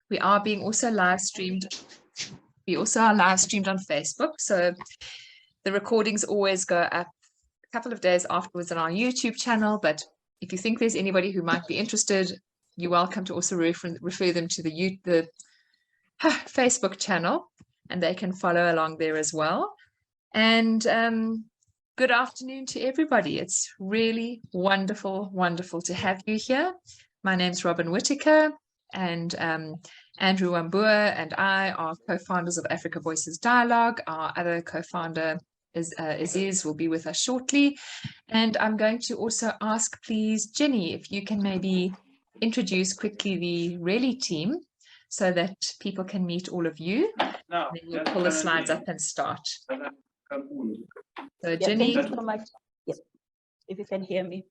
We are being also live streamed. We also are live streamed on Facebook. So the recordings always go up a couple of days afterwards on our YouTube channel. But if you think there's anybody who might be interested, you're welcome to also refer them to the Facebook channel, and they can follow along there as well. And good afternoon to everybody. It's really wonderful to have you here. My name's Robin Whittaker, and Andrew Wambua and I are co-founders of Africa Voices Dialogue. Our other co-founder Aziz will be with us shortly. And I'm going to also ask, please, Jenny, if you can maybe introduce quickly the Really team so that people can meet all of you. No, then we'll pull the slides up and start. So Jenny. Thank you so much. Yep. If you can hear me.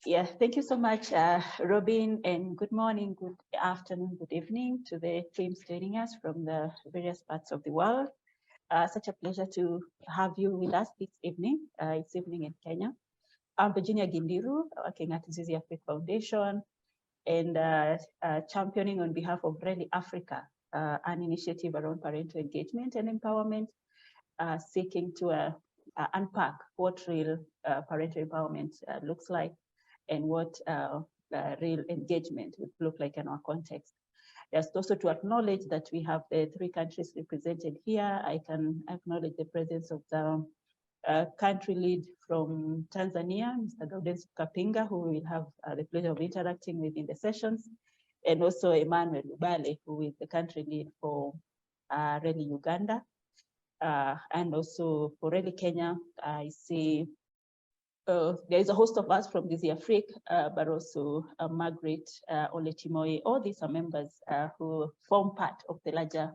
Yeah, thank you so much, Robin, and good morning, good afternoon, good evening to the teams joining us from the various parts of the world. Such a pleasure to have you with us this evening. It's evening in Kenya. I'm Virginia Gindiru, working at Zizi Africa Foundation and championing on behalf of Really Africa, an initiative around parental engagement and empowerment, seeking to unpack what real parental empowerment looks like and what real engagement would look like in our context. Just also to acknowledge that we have the 3 countries represented here. I can acknowledge the presence of the country lead from Tanzania, Mr. Gaudensi Kapinga, who we will have the pleasure of interacting with in the sessions, and also Emmanuel Lubale, who is the country lead for Really Uganda. And also for Really Kenya, I see there is a host of us from Zizi Africa, but also Margaret Oletimoye. All these are members who form part of the larger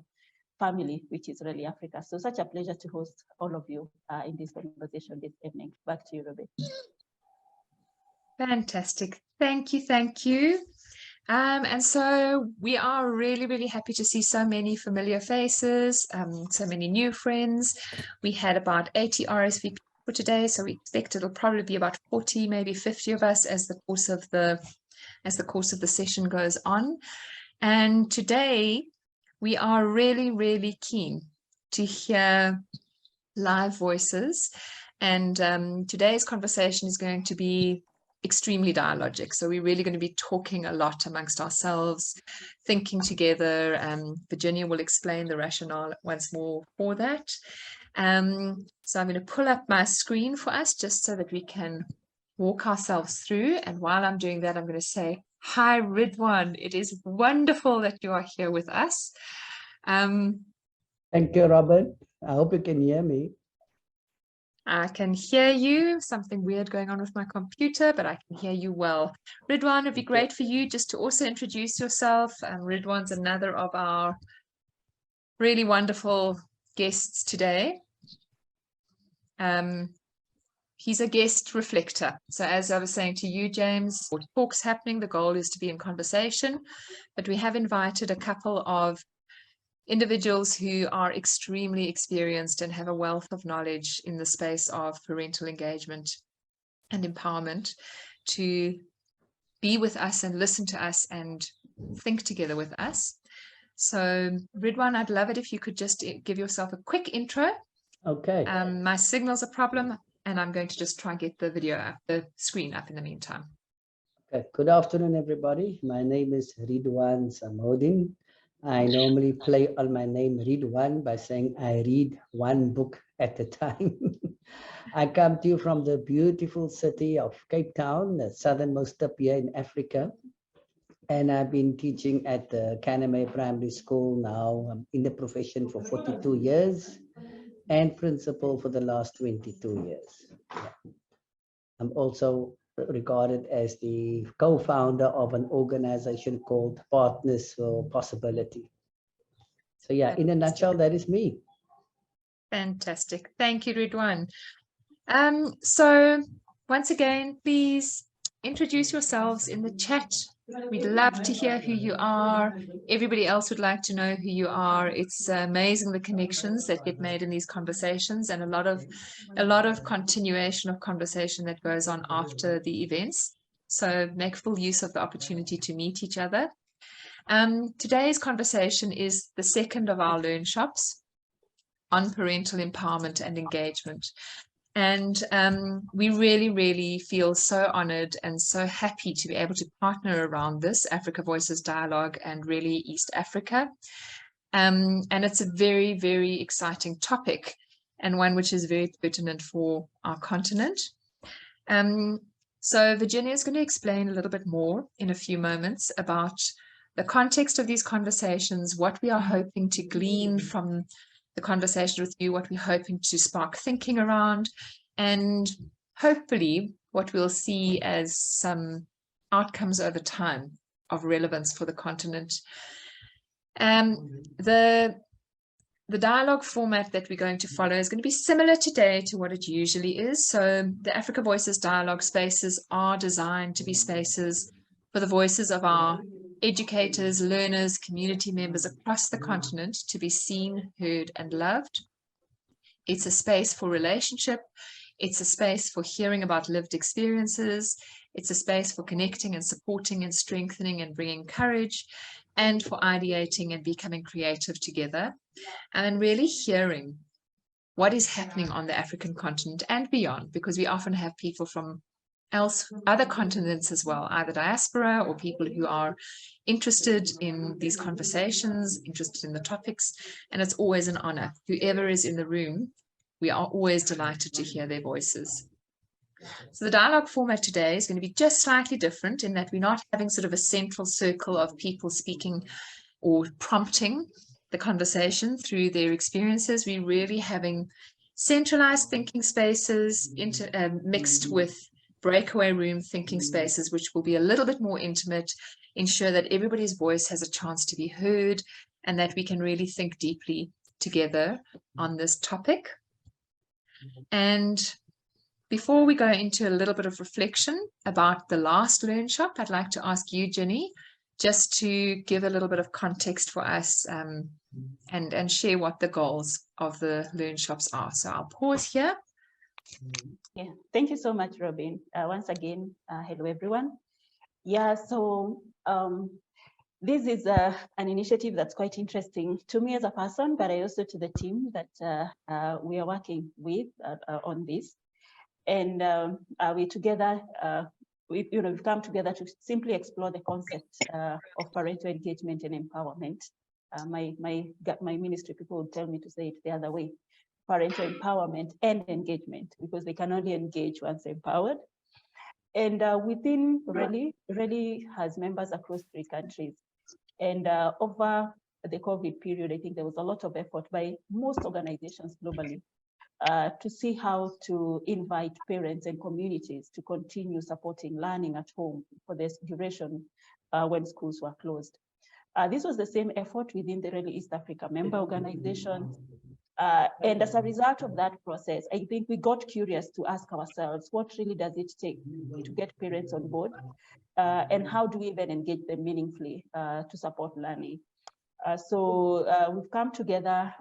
family, which is Really Africa. So such a pleasure to host all of you in this conversation this evening. Back to you, Robin. Fantastic. Thank you. And so we are really happy to see so many familiar faces, so many new friends. We had about 80 RSVP for today, so we expect it'll probably be about 40, maybe 50 of us as the course of the session goes on. And today we are really keen to hear live voices. And today's conversation is going to be extremely dialogic. So we're really going to be talking a lot amongst ourselves, thinking together. Virginia will explain the rationale once more for that. So I'm going to pull up my screen for us just so that we can walk ourselves through. And while I'm doing that, I'm going to say, hi, Ridwan. It is wonderful that you are here with us. Thank you, Robert. I hope you can hear me. I can hear you. Something weird going on with my computer, but I can hear you well. Ridwan, it'd be great for you just to also introduce yourself. Ridwan's another of our really wonderful guests today. He's a guest reflector. So as I was saying to you, James, talks happening, the goal is to be in conversation, but we have invited a couple of individuals who are extremely experienced and have a wealth of knowledge in the space of parental engagement and empowerment to be with us and listen to us and think together with us. So Ridwan, I'd love it if you could just give yourself a quick intro. Okay. My signal's a problem and I'm going to just try and get the video up, the screen up in the meantime. Okay. Good afternoon, everybody. My name is Ridwan Samodin. I normally play on my name Ridwan by saying I read one book at a time. I come to you from the beautiful city of Cape Town, the southernmost tip here in Africa. And I've been teaching at the Caname Primary School now. I'm in the profession for 42 years and principal for the last 22 years. Yeah. I'm also regarded as the co-founder of an organization called Partners for Possibility. So yeah, in a nutshell, that is me. Fantastic. Thank you, Ridwan. So once again, please introduce yourselves in the chat. We'd love to hear who you are. Everybody else would like to know who you are. It's amazing the connections that get made in these conversations and a lot of continuation of conversation that goes on after the events. So make full use of the opportunity to meet each other. Today's conversation is the second of our Learnshops on parental empowerment and engagement. And we really, really feel so honored and so happy to be able to partner around this Africa Voices Dialogue and really East Africa. And it's a very, very exciting topic and one which is very pertinent for our continent. So Virginia is going to explain a little bit more in a few moments about the context of these conversations, what we are hoping to glean from the conversation with you, what we're hoping to spark thinking around, and hopefully what we'll see as some outcomes over time of relevance for the continent. The dialogue format that we're going to follow is going to be similar today to what it usually is. So the Africa Voices dialogue spaces are designed to be spaces for the voices of our educators, learners, community members across the continent to be seen, heard, and loved. It's a space for relationship. It's a space for hearing about lived experiences. It's a space for connecting and supporting and strengthening and bringing courage, and for ideating and becoming creative together, and really hearing what is happening on the African continent and beyond, because we often have people from other continents as well, either diaspora or people who are interested in these conversations, interested in the topics, and it's always an honor. Whoever is in the room, we are always delighted to hear their voices. So the dialogue format today is going to be just slightly different in that we're not having sort of a central circle of people speaking or prompting the conversation through their experiences. We're really having centralized thinking spaces mixed with breakaway room thinking spaces, which will be a little bit more intimate, ensure that everybody's voice has a chance to be heard and that we can really think deeply together on this topic. And before we go into a little bit of reflection about the last Learnshop, I'd like to ask you, Jenny, just to give a little bit of context for us and share what the goals of the Learnshops are. So I'll pause here. Yeah, thank you so much, Robin. Once again, hello, everyone. Yeah, so this is an initiative that's quite interesting to me as a person, but also to the team that we are working with on this. And we together, we've come together to simply explore the concept of parental engagement and empowerment. My ministry people would tell me to say it the other way: parental empowerment and engagement, because they can only engage once empowered. And within Really has members across 3 countries. And over the COVID period, I think there was a lot of effort by most organizations globally to see how to invite parents and communities to continue supporting learning at home for this duration when schools were closed. This was the same effort within the Really East Africa member organizations. And as a result of that process, I think we got curious to ask ourselves, what really does it take to get parents on board? And how do we even engage them meaningfully to support learning? So we've come together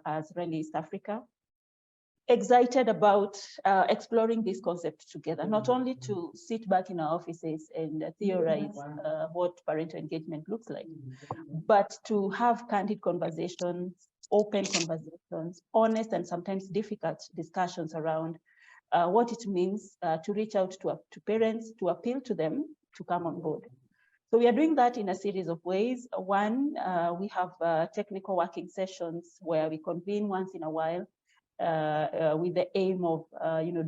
as Really East Africa, excited about exploring this concept together, not only to sit back in our offices and theorize what parental engagement looks like, but to have candid conversations, open conversations, honest and sometimes difficult discussions around what it means to reach out to parents, to appeal to them to come on board. So we are doing that in a series of ways. One, we have technical working sessions where we convene once in a while with the aim of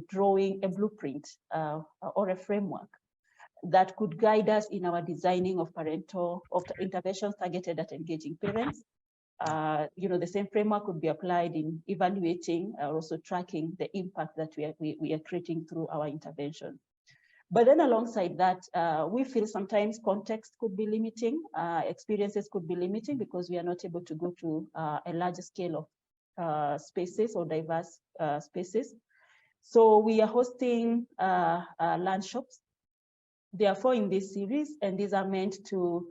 drawing a blueprint or a framework that could guide us in our designing of interventions targeted at engaging parents. The same framework could be applied in evaluating or also tracking the impact that we are creating through our intervention. But then alongside that, we feel sometimes context could be limiting, experiences could be limiting, because we are not able to go to a larger scale of spaces or diverse spaces. So we are hosting Learnshops. There are 4 in this series, and these are meant to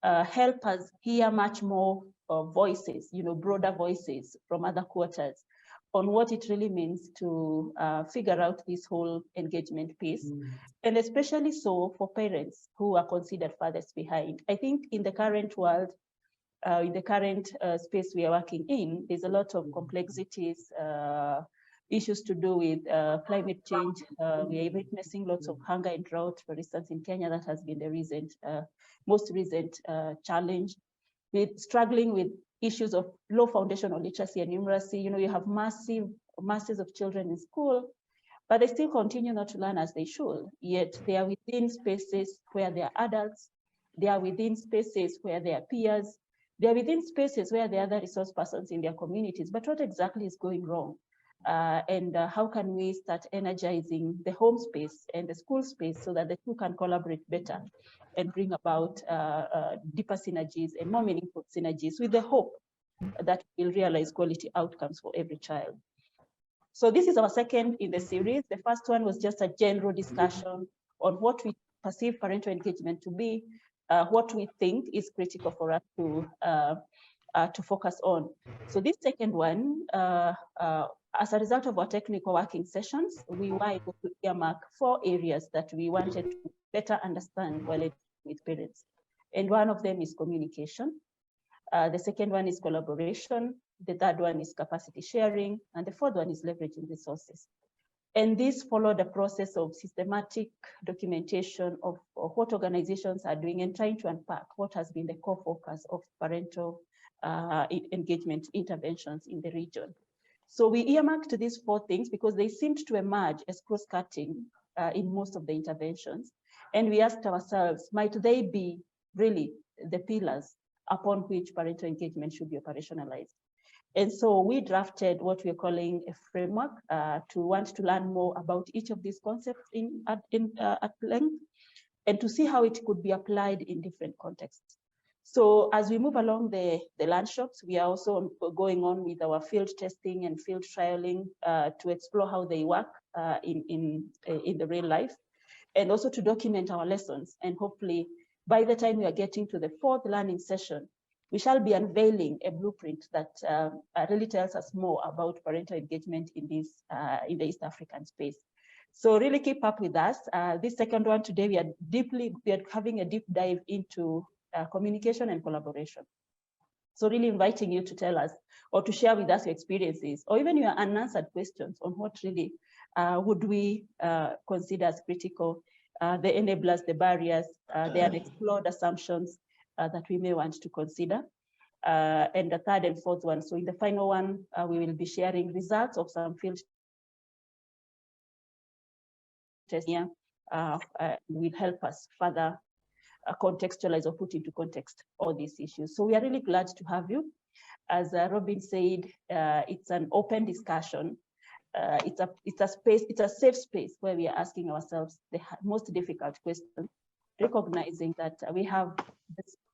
help us hear much more voices, broader voices from other quarters on what it really means to figure out this whole engagement piece. And especially so for parents who are considered farthest behind. I think in the current world, in the current space we are working in, there's a lot of complexities, issues to do with climate change. We are witnessing lots of hunger and drought, for instance, in Kenya. That has been the most recent challenge. We're struggling with issues of low foundational literacy and numeracy. You know, you have masses of children in school, but they still continue not to learn as they should. Yet they are within spaces where they are adults. They are within spaces where they are peers. They are within spaces where there are other resource persons in their communities. But what exactly is going wrong? And how can we start energizing the home space and the school space so that the two can collaborate better and bring about deeper synergies and more meaningful synergies with the hope that we'll realize quality outcomes for every child. So this is our second in the series. The first one was just a general discussion on what we perceive parental engagement to be, what we think is critical for us to focus on. So this second one, as a result of our technical working sessions, we were able to earmark 4 areas that we wanted to better understand while with parents. And one of them is communication. The second one is collaboration. The third one is capacity sharing. And the fourth one is leveraging resources. And this followed a process of systematic documentation of what organizations are doing and trying to unpack what has been the core focus of parental engagement interventions in the region. So we earmarked these 4 things because they seemed to emerge as cross-cutting in most of the interventions. And we asked ourselves, might they be really the pillars upon which parental engagement should be operationalized? And so we drafted what we're calling a framework to want to learn more about each of these concepts at length and to see how it could be applied in different contexts. So as we move along the Learnshops, we are also going on with our field testing and field trialing to explore how they work in the real life, and also to document our lessons. And hopefully, by the time we are getting to the 4th learning session, we shall be unveiling a blueprint that really tells us more about parental engagement in the East African space. So really keep up with us. This second one today, we are having a deep dive into communication and collaboration. So really inviting you to tell us or to share with us your experiences or even your unanswered questions on what really would we consider as critical, the enablers, the barriers, the unexplored assumptions that we may want to consider. And the third and fourth one. So in the final one, we will be sharing results of some field testing will help us further contextualize or put into context all these issues. So we are really glad to have you. As Robin said, it's an open discussion. It's a safe space where we are asking ourselves the most difficult questions, recognizing that we have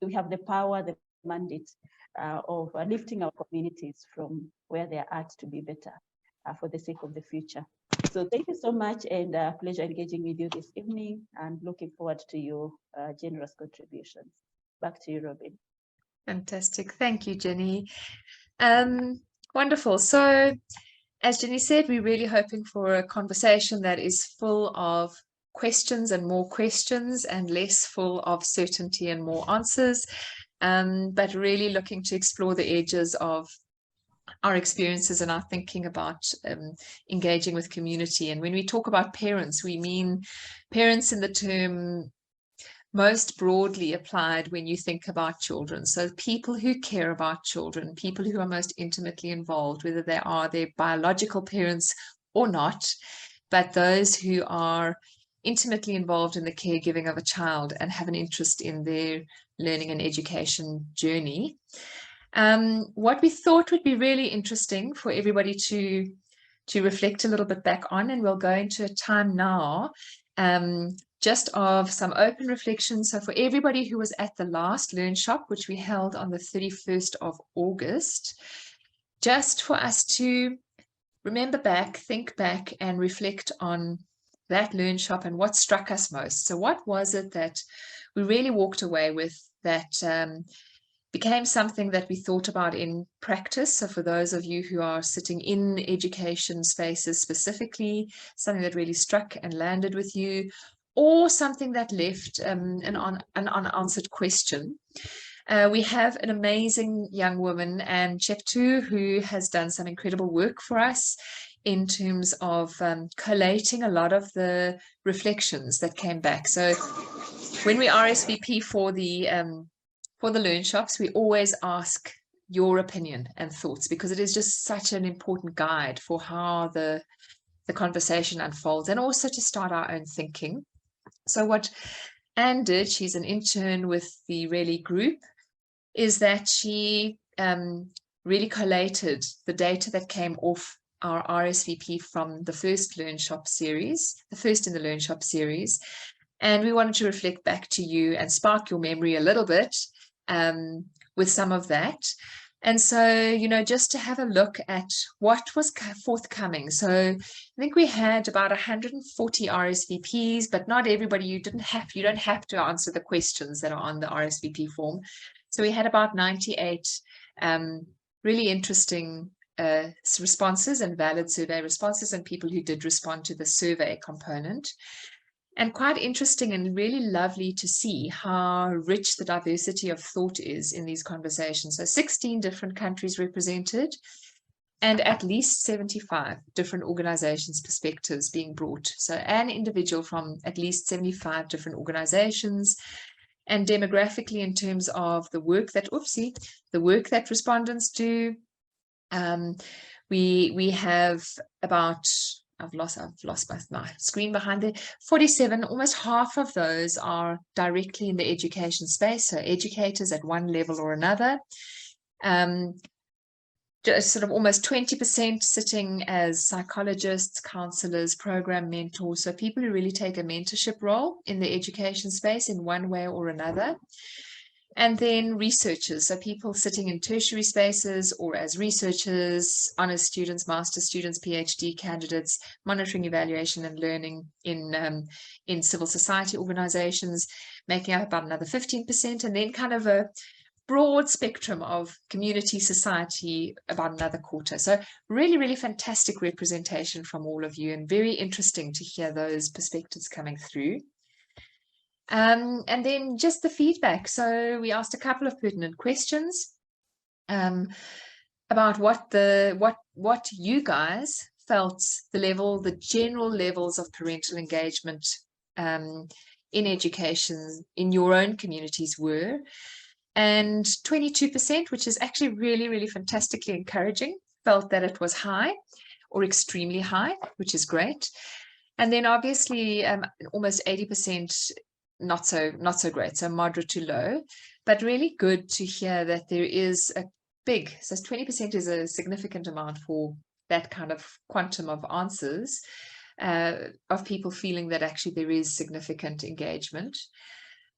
the power, the mandate of lifting our communities from where they are at to be better for the sake of the future. So thank you so much, and pleasure engaging with you this evening, and looking forward to your generous contributions. Back to you, Robin. Fantastic. Thank you, Jenny. Wonderful. So as Jenny said, we're really hoping for a conversation that is full of questions and more questions and less full of certainty and more answers, but really looking to explore the edges of our experiences and our thinking about engaging with community. And when we talk about parents, we mean parents in the term most broadly applied when you think about children. So people who care about children, people who are most intimately involved, whether they are their biological parents or not, but those who are intimately involved in the caregiving of a child and have an interest in their learning and education journey. What we thought would be really interesting for everybody to reflect a little bit back on, and we'll go into a time now just of some open reflections. So for everybody who was at the last Learnshop, which we held on the 31st of August, just for us to remember back, think back, and reflect on that Learnshop and what struck us most. So what was it that we really walked away with that became something that we thought about in practice. So for those of you who are sitting in education spaces specifically, something that really struck and landed with you, or something that left an unanswered question. We have an amazing young woman, Anne Cheptu, who has done some incredible work for us in terms of collating a lot of the reflections that came back. So when we RSVP for the Learnshops, we always ask your opinion and thoughts, because it is just such an important guide for how the conversation unfolds, and also to start our own thinking. So what Anne did, she's an intern with the Really group, is that she really collated the data that came off our RSVP from the first Learnshop series, the first in the Learnshop series. And we wanted to reflect back to you and spark your memory a little bit with some of that. And so, you know, just to have a look at what was forthcoming. So I think we had about 140 RSVPs, but not everybody, you don't have to answer the questions that are on the RSVP form. So we had about 98 really interesting responses and valid survey responses, and people who did respond to the survey component. And quite interesting and really lovely to see how rich the diversity of thought is in these conversations. So 16 different countries represented, and at least 75 different organizations' perspectives being brought. So an individual from at least 75 different organizations. And demographically, in terms of the work that, the work that respondents do, we have about, I've lost my screen behind there. 47, almost half of those are directly in the education space, so educators at one level or another. Just sort of almost 20% sitting as psychologists, counselors, program mentors, so people who really take a mentorship role in the education space in one way or another. And then researchers, so people sitting in tertiary spaces or as researchers, honors students, master students, PhD candidates, monitoring, evaluation, and learning in civil society organizations, making up about another 15%, and then kind of a broad spectrum of community society, about another quarter. So really, really fantastic representation from all of you, and very interesting to hear those perspectives coming through. And then just the feedback. So we asked a couple of pertinent questions about what you guys felt the general levels of parental engagement in education in your own communities were. And 22%, which is actually really, really fantastically encouraging, felt that it was high or extremely high, which is great. And then obviously almost 80% not so great, so moderate to low, but really good to hear that there is a big, so 20% is a significant amount for that kind of quantum of answers, of people feeling that actually there is significant engagement.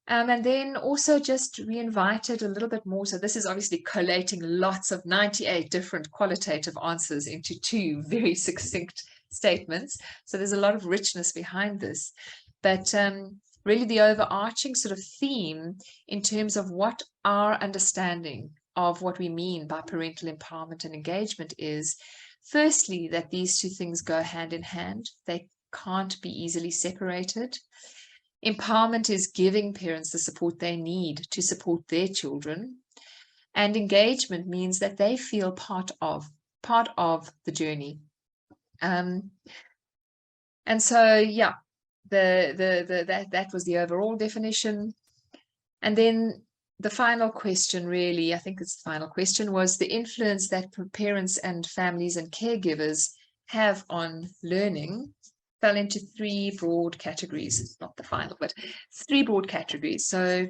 And then also just re-invited a little bit more. So this is obviously collating lots of 98 different qualitative answers into 2 very succinct statements. So there's a lot of richness behind this. But really the overarching sort of theme in terms of what our understanding of what we mean by parental empowerment and engagement is, firstly, that these 2 things go hand in hand. They can't be easily separated. Empowerment is giving parents the support they need to support their children. And engagement means that they feel part of the journey. And so, yeah, that was the overall definition. And then the final question, really, I think it's the final question, was the influence that parents and families and caregivers have on learning fell into 3 broad categories. It's not the final, but 3 broad categories. So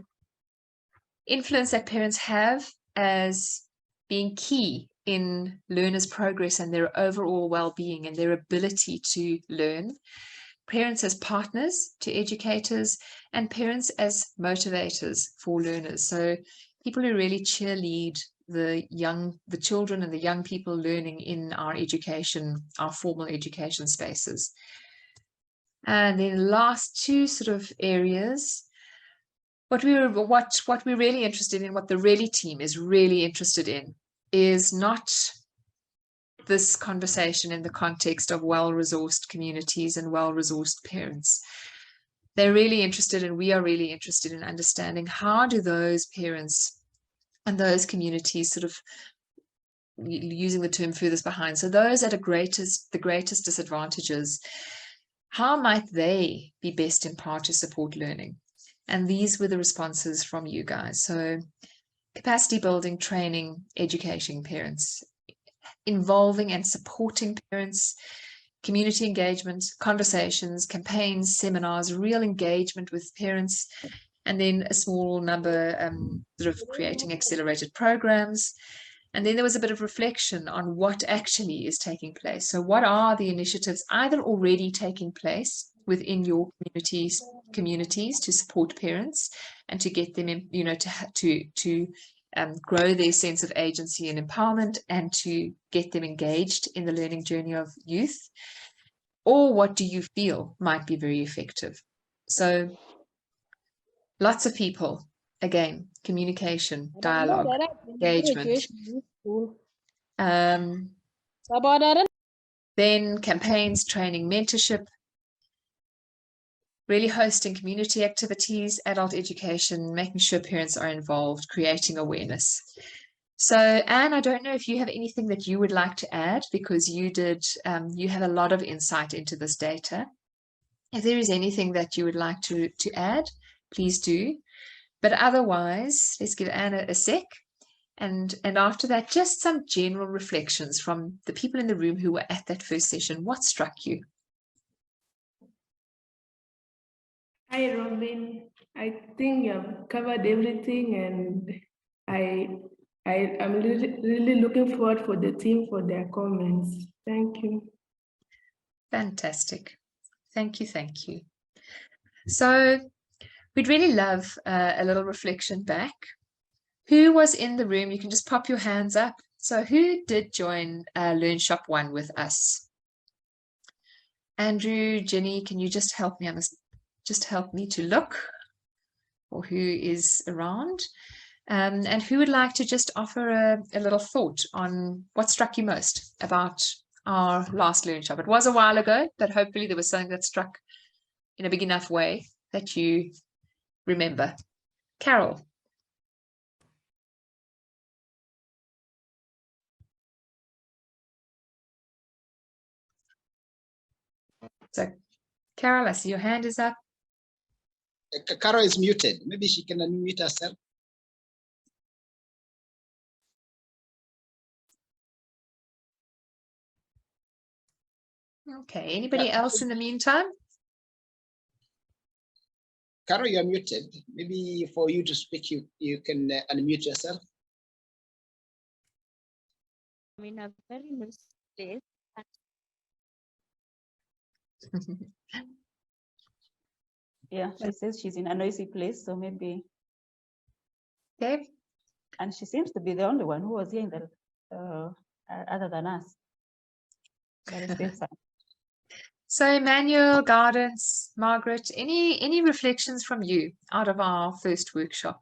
influence that parents have as being key in learners' progress and their overall well-being and their ability to learn. Parents as partners to educators, and parents as motivators for learners. So people who really cheerlead the children and the young people learning in our education, our formal education spaces. And then last 2 sort of areas what we're really interested in, what the Really team is really interested in, is not this conversation in the context of well-resourced communities and well-resourced parents. They're really interested, and we are really interested in understanding how do those parents and those communities, sort of using the term furthest behind, so those at the greatest disadvantages, how might they be best empowered to support learning? And these were the responses from you guys. So capacity building, training, educating parents, involving and supporting parents, community engagement, conversations, campaigns, seminars, real engagement with parents, and then a small number sort of creating accelerated programs. And then there was a bit of reflection on what actually is taking place. So what are the initiatives either already taking place within your communities to support parents and to get them in, to grow their sense of agency and empowerment, and to get them engaged in the learning journey of youth? Or what do you feel might be very effective? So lots of people, again, communication, dialogue, engagement. Then campaigns, training, mentorship, really hosting community activities, adult education, making sure parents are involved, creating awareness. So, Anne, I don't know if you have anything that you would like to add, because you had a lot of insight into this data. If there is anything that you would like to add, please do. But otherwise, let's give Anne a sec. And after that, just some general reflections from the people in the room who were at that first session. What struck you? Hi, Robin. I think you've covered everything, and I'm really looking forward for the team for their comments. Thank you. Fantastic. Thank you. Thank you. So we'd really love a little reflection back. Who was in the room? You can just pop your hands up. So who did join Learnshop 1 with us? Andrew, Jenny, can you just help me on this? Just help me to look for who is around. And who would like to just offer a little thought on what struck you most about our last Learnshop? It was a while ago, but hopefully there was something that struck in a big enough way that you remember. Carol. So, Carol, I see your hand is up. Carol is muted. Maybe she can unmute herself. Okay, anybody else in the meantime? Carol, you're muted. Maybe for you to speak, you can unmute yourself. I'm in a very nice place. Yeah, she says she's in a noisy place, so maybe. Okay. And she seems to be the only one who was here in the other than us. But it's still fine. So Emmanuel, Gardens, Margaret, any reflections from you out of our first workshop?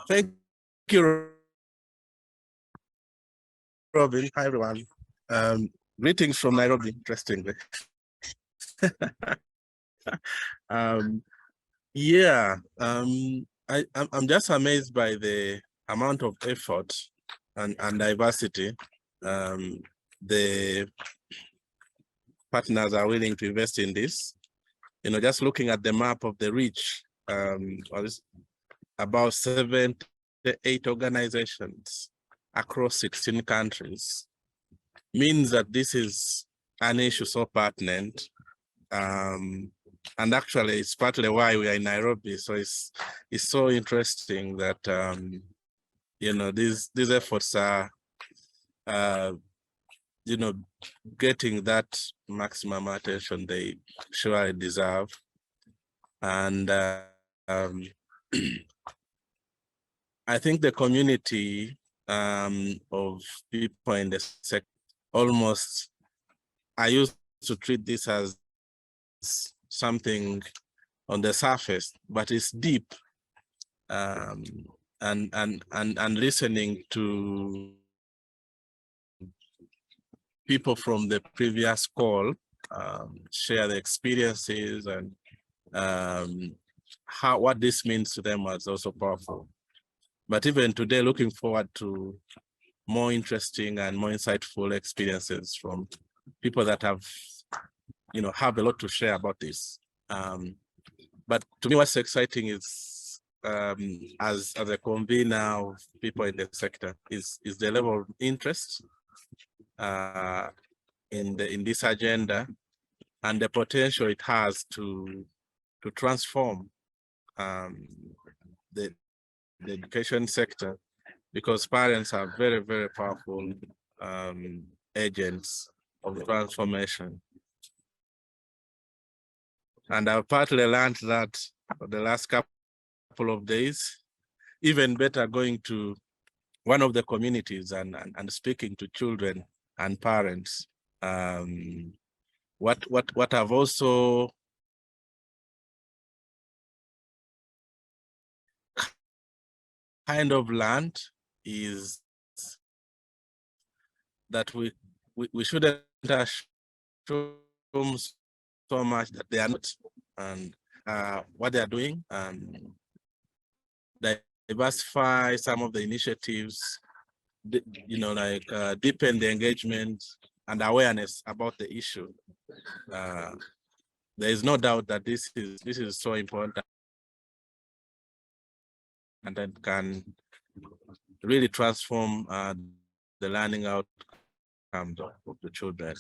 Thank you, Robin. Hi, everyone. Greetings from Nairobi, interestingly. I'm just amazed by the amount of effort and diversity the partners are willing to invest in this. You know, just looking at the map of the reach, about 78 organizations across 16 countries, means that this is an issue so pertinent. And actually, it's partly why we are in Nairobi. So it's so interesting that you know, these efforts are you know, getting that maximum attention they surely deserve. And I think the community of people in the sector almost, I used to treat this as something on the surface, but it's deep. And listening to people from the previous call share the experiences and what this means to them was also powerful. But even today, looking forward to more interesting and more insightful experiences from people that have a lot to share about this. But to me, what's exciting is, as a convener of people in the sector, is the level of interest in this agenda and the potential it has to transform the education sector, because parents are very, very powerful agents of transformation. And I've partly learned that for the last couple of days, even better going to one of the communities and speaking to children and parents. What I've also kind of learned is that we shouldn't assume so much that they are not, and what they are doing, and diversify some of the initiatives, like deepen the engagement and awareness about the issue. There is no doubt that this is so important, and that can really transform the learning outcomes of the children.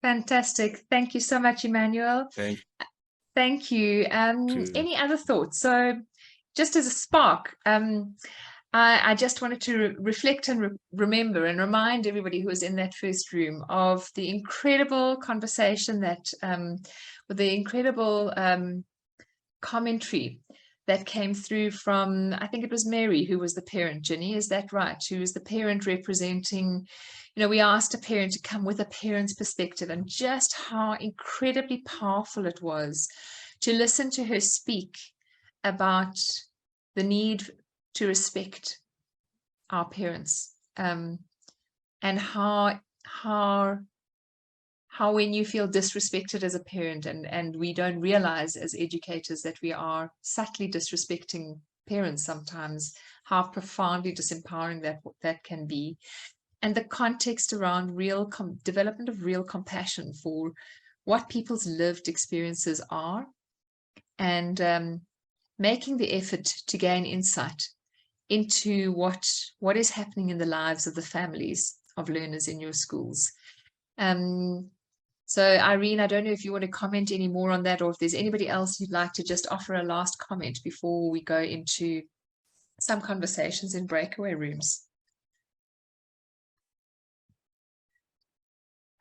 Fantastic. Thank you so much, Emmanuel. Thank you. Any other thoughts? So just as a spark, I just wanted to reflect and remember and remind everybody who was in that first room of the incredible conversation that, with the incredible commentary that came through from, I think it was Mary, who was the parent. Ginny, is that right? Who was the parent representing, we asked a parent to come with a parent's perspective, and just how incredibly powerful it was to listen to her speak about the need to respect our parents, and how when you feel disrespected as a parent, and we don't realize as educators that we are subtly disrespecting parents sometimes, how profoundly disempowering that can be. And the context around real development of real compassion for what people's lived experiences are, and making the effort to gain insight into what is happening in the lives of the families of learners in your schools. So Irene, I don't know if you want to comment any more on that, or if there's anybody else you'd like to just offer a last comment before we go into some conversations in breakaway rooms.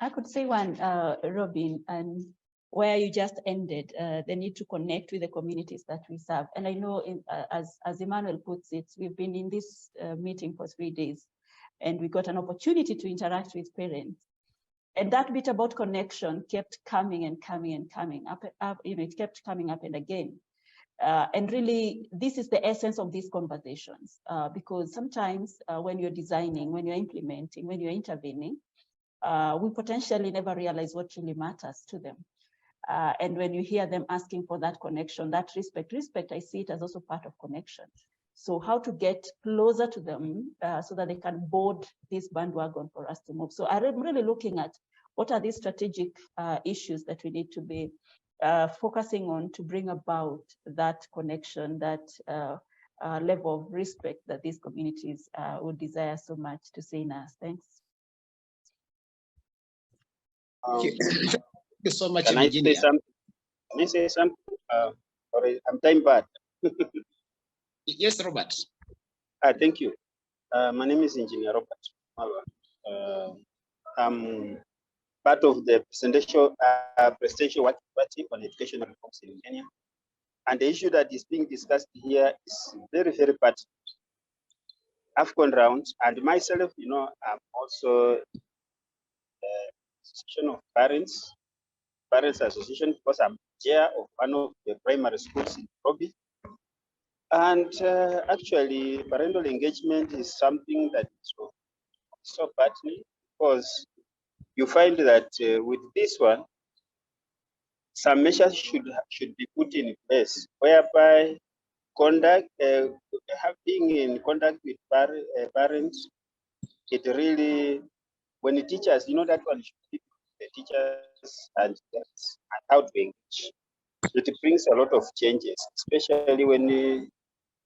I could say one, Robin, and where you just ended, the need to connect with the communities that we serve. And I know, as Emmanuel puts it, we've been in this meeting for 3 days, and we got an opportunity to interact with parents. And that bit about connection kept coming and coming and coming up, it kept coming up and again. And really, this is the essence of these conversations, because sometimes when you're designing, when you're implementing, when you're intervening, we potentially never realize what really matters to them. And when you hear them asking for that connection, that respect, I see it as also part of connection. So how to get closer to them so that they can board this bandwagon for us to move. So I'm really looking at what are these strategic issues that we need to be focusing on to bring about that connection, that level of respect that these communities would desire so much to see in us. Thanks. Thank you so much, Can I say something? Can I say something? Sorry, I'm time bad. Yes, Robert. Thank you. My name is Engineer Robert. I'm part of the presidential working party on educational reforms in Kenya. And the issue that is being discussed here is very, very pertinent. AFCON rounds, and myself, I'm also association of parents association, because I'm chair of one of the primary schools in Nairobi. And actually, parental engagement is something that is so pertinent, because you find that with this one, some measures should be put in place, whereby being in contact with parents, it really, when the teachers, that one should be the teachers and how to engage. It brings a lot of changes, especially when the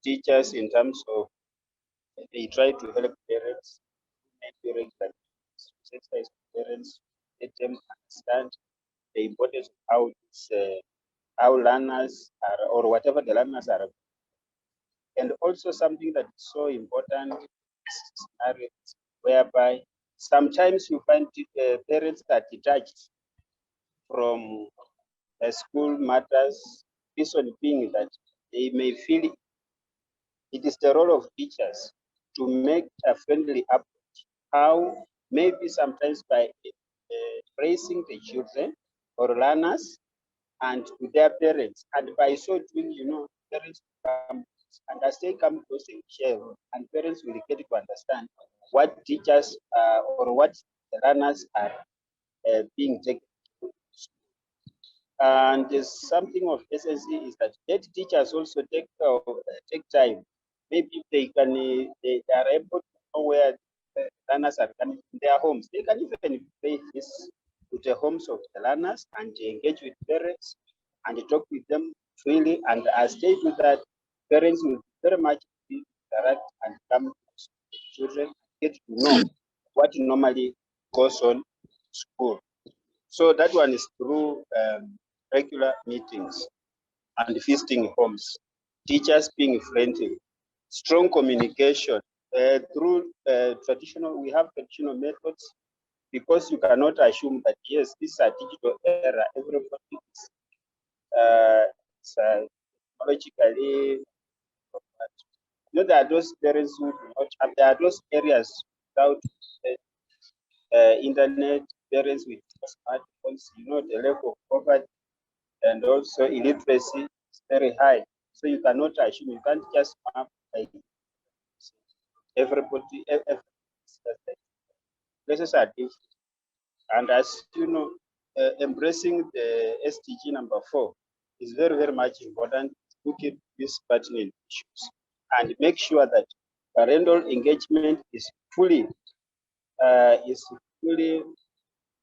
teachers, in terms of, they try to help parents, maybe regular exercise parents, let them understand the importance of how learners are, or whatever the learners are. And also something that is so important is scenarios whereby sometimes you find parents are detached from school matters, this one being that they may feel it is the role of teachers to make a friendly approach, how maybe sometimes by praising the children or learners and to their parents, and by so doing, parents come, and as they come close and share, and parents will get to understand what teachers or what the learners are being taken to. And there's something of essence is that let teachers also take time. Maybe they are able to know where the learners are coming from their homes. They can even pay this to the homes of the learners and engage with parents and talk with them freely. And as they do that, parents will very much interact and come to the children, get to know what normally goes on in school. So that one is through regular meetings and visiting homes, teachers being friendly, strong communication through we have traditional methods, because you cannot assume that, yes, this is a digital era, everybody is technologically, there are those parents who do not have, there are those areas without internet, parents with smartphones, the level of poverty and also illiteracy is very high. So you cannot assume, you can't just map like everybody, places are different. And as you know, embracing the SDG number 4 is very, very much important to keep these pertinent issues and make sure that parental engagement is fully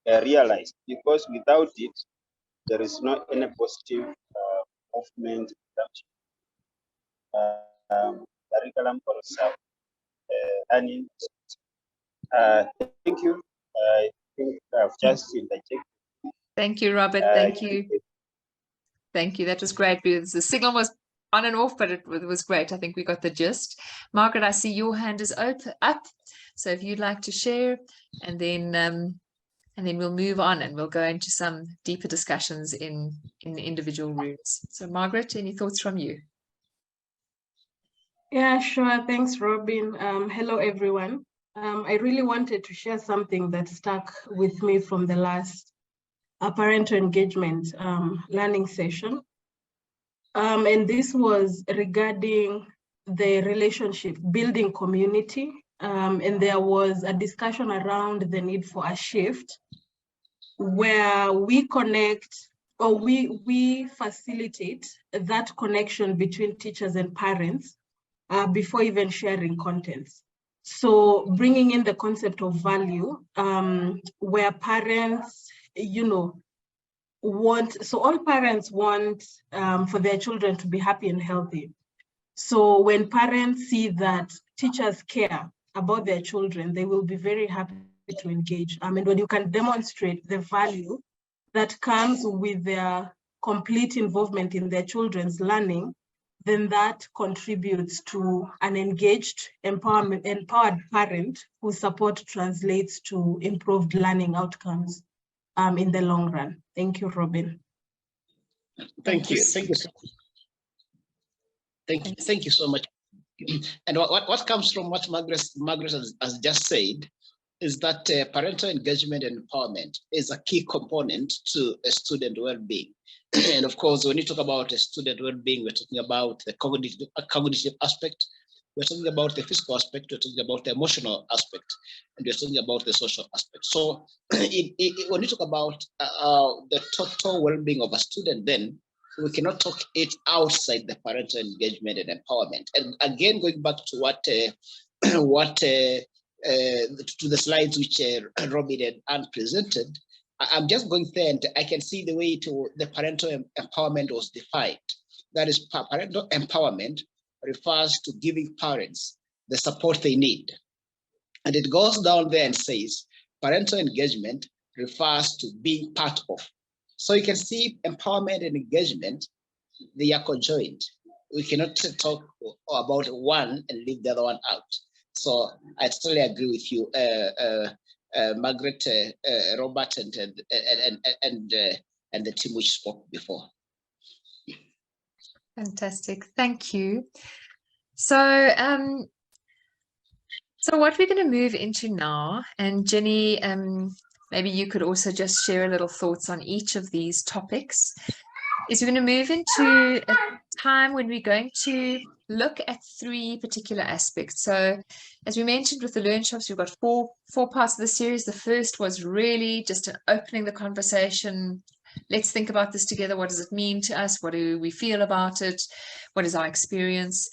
realized, because without it, there is no any positive movement curriculum or learning. Thank you. I think I've just interjected. Thank you, Robert. Thank you. Thank you. That was great. The signal was on and off, but it was great. I think we got the gist. Margaret, I see your hand is up. So if you'd like to share, and then we'll move on and we'll go into some deeper discussions in the individual rooms. So Margaret, any thoughts from you? Yeah, sure. Thanks, Robin. Hello, everyone. I really wanted to share something that stuck with me from the last parental engagement learning session. And this was regarding the relationship, building community. And there was a discussion around the need for a shift where we connect, or we facilitate that connection between teachers and parents before even sharing contents. So bringing in the concept of value, where parents, all parents want for their children to be happy and healthy. So when parents see that teachers care about their children, they will be very happy to engage. And when you can demonstrate the value that comes with their complete involvement in their children's learning, then that contributes to an engaged, empowered parent whose support translates to improved learning outcomes in the long run. Thank you, Robin. Thank you. Thank you. Thank you so much. And what comes from what Margaret has just said is that parental engagement and empowerment is a key component to a student well-being. And of course, when you talk about a student well-being, we're talking about the cognitive aspect, we're talking about the physical aspect, we're talking about the emotional aspect, and we're talking about the social aspect. So when you talk about the total well-being of a student, then we cannot talk it outside the parental engagement and empowerment. And again, going back to what to the slides which Robin and Anne presented, I'm just going there and I can see the way to the parental empowerment was defined. That is, parental empowerment refers to giving parents the support they need. And it goes down there and says, parental engagement refers to being part of. So you can see empowerment and engagement, they are conjoined. We cannot talk about one and leave the other one out. So I totally agree with you, Margaret, Robert, and the team which spoke before. Fantastic, thank you. So, so what we're going to move into now, and Jenny, maybe you could also just share a little thoughts on each of these topics, is we're going to move into a time when we're going to look at 3 particular aspects. So as we mentioned with the Learnshops, we've got four parts of the series. The first was really just an opening the conversation. Let's think about this together. What does it mean to us? What do we feel about it? What is our experience?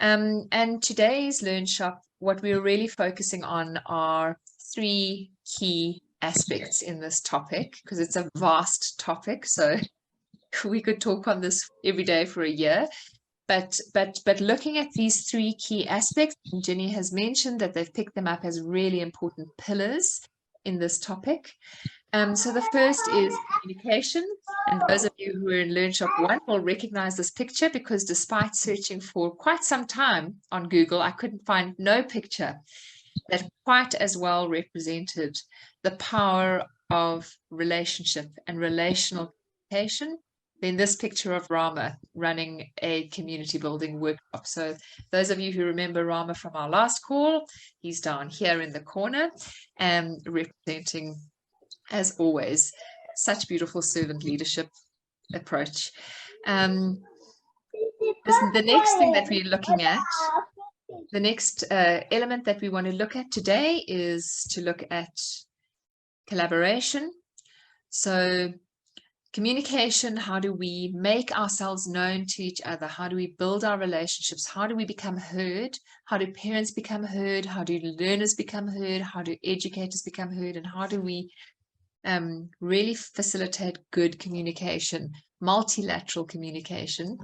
And today's Learnshop, what we're really focusing on are 3 key aspects in this topic, because it's a vast topic. So we could talk on this every day for a year. But looking at these 3 key aspects, Jenny has mentioned that they've picked them up as really important pillars in this topic. So the first is communication, and those of you who are in Learnshop 1 will recognize this picture, because despite searching for quite some time on Google, I couldn't find no picture that quite as well represented the power of relationship and relational communication than this picture of Rama running a community building workshop. So those of you who remember Rama from our last call, he's down here in the corner and representing, as always, such beautiful servant leadership approach. The next thing that we're looking at, the next element that we want to look at today is to look at collaboration. So communication, how do we make ourselves known to each other? How do we build our relationships? How do we become heard? How do parents become heard? How do learners become heard? How do educators become heard? And how do we really facilitate good communication, multilateral communication?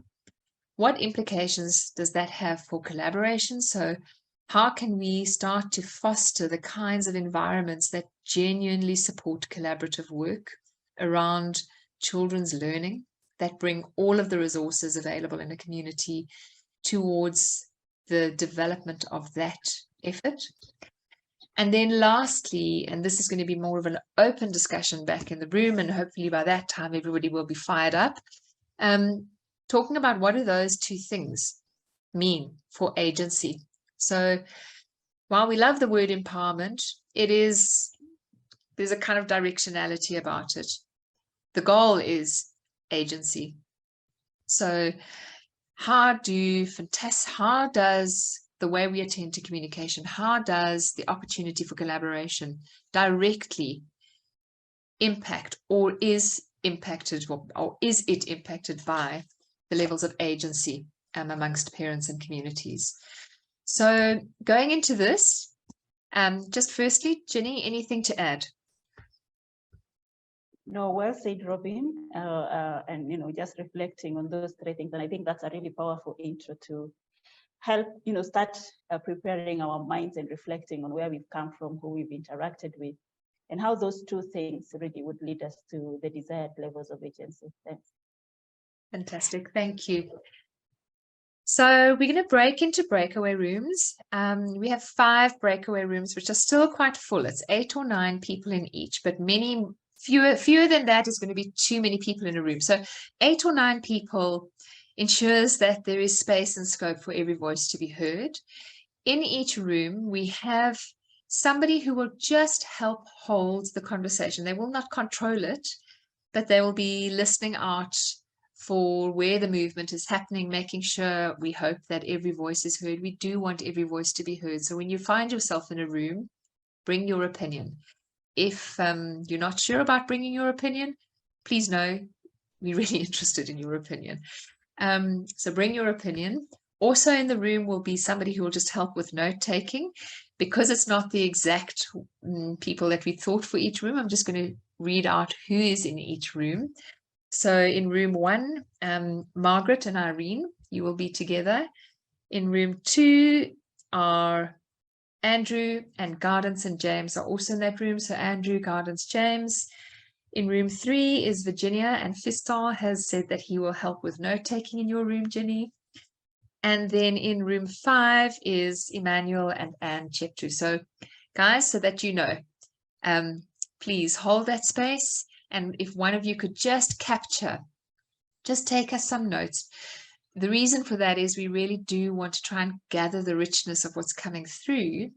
What implications does that have for collaboration? So how can we start to foster the kinds of environments that genuinely support collaborative work around children's learning, that bring all of the resources available in a community towards the development of that effort? And then lastly, and this is going to be more of an open discussion back in the room, and hopefully by that time everybody will be fired up, talking about what do those 2 things mean for agency. So while we love the word empowerment, there's a kind of directionality about it. The goal is agency. So how does the way we attend to communication, how does the opportunity for collaboration directly impact, or is it impacted by the levels of agency amongst parents and communities? So going into this, just firstly, Jenny, anything to add? No, well said, Robin. And just reflecting on those 3 things, and I think that's a really powerful intro to help start preparing our minds and reflecting on where we've come from, who we've interacted with, and how those 2 things really would lead us to the desired levels of agency. Thanks. Fantastic, thank you. So we're going to break into breakaway rooms. We have 5 breakaway rooms, which are still quite full. It's 8 or 9 people in each, but fewer than that is going to be too many people in a room. So 8 or 9 people ensures that there is space and scope for every voice to be heard. In each room, we have somebody who will just help hold the conversation. They will not control it, but they will be listening out for where the movement is happening, making sure we hope that every voice is heard. We do want every voice to be heard. So when you find yourself in a room, bring your opinion. If you're not sure about bringing your opinion, please know we're really interested in your opinion. So bring your opinion. Also in the room will be somebody who will just help with note taking. Because it's not the exact people that we thought for each room, I'm just going to read out who is in each room. So in room 1, Margaret and Irene, you will be together. In room 2 are Andrew and Gardens and James are also in that room. So Andrew, Gardens, James. In room 3 is Virginia, and Fistar has said that he will help with note taking in your room, Jenny. And then in room 5 is Emmanuel and Anne Cheptu. So guys, so that you know, please hold that space. And if one of you could just capture, just take us some notes. The reason for that is we really do want to try and gather the richness of what's coming through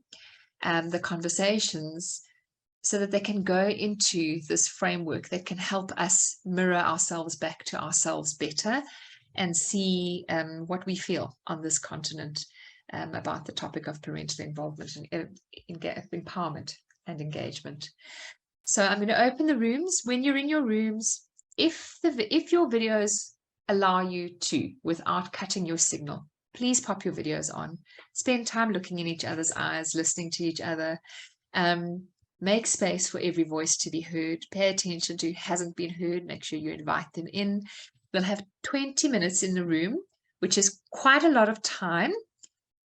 the conversations, so that they can go into this framework that can help us mirror ourselves back to ourselves better and see what we feel on this continent about the topic of parental involvement and empowerment and engagement. So I'm going to open the rooms. When you're in your rooms, if your videos allow you to, without cutting your signal, please pop your videos on. Spend time looking in each other's eyes, listening to each other. Make space for every voice to be heard. Pay attention to who hasn't been heard. Make sure you invite them in. We'll have 20 minutes in the room, which is quite a lot of time.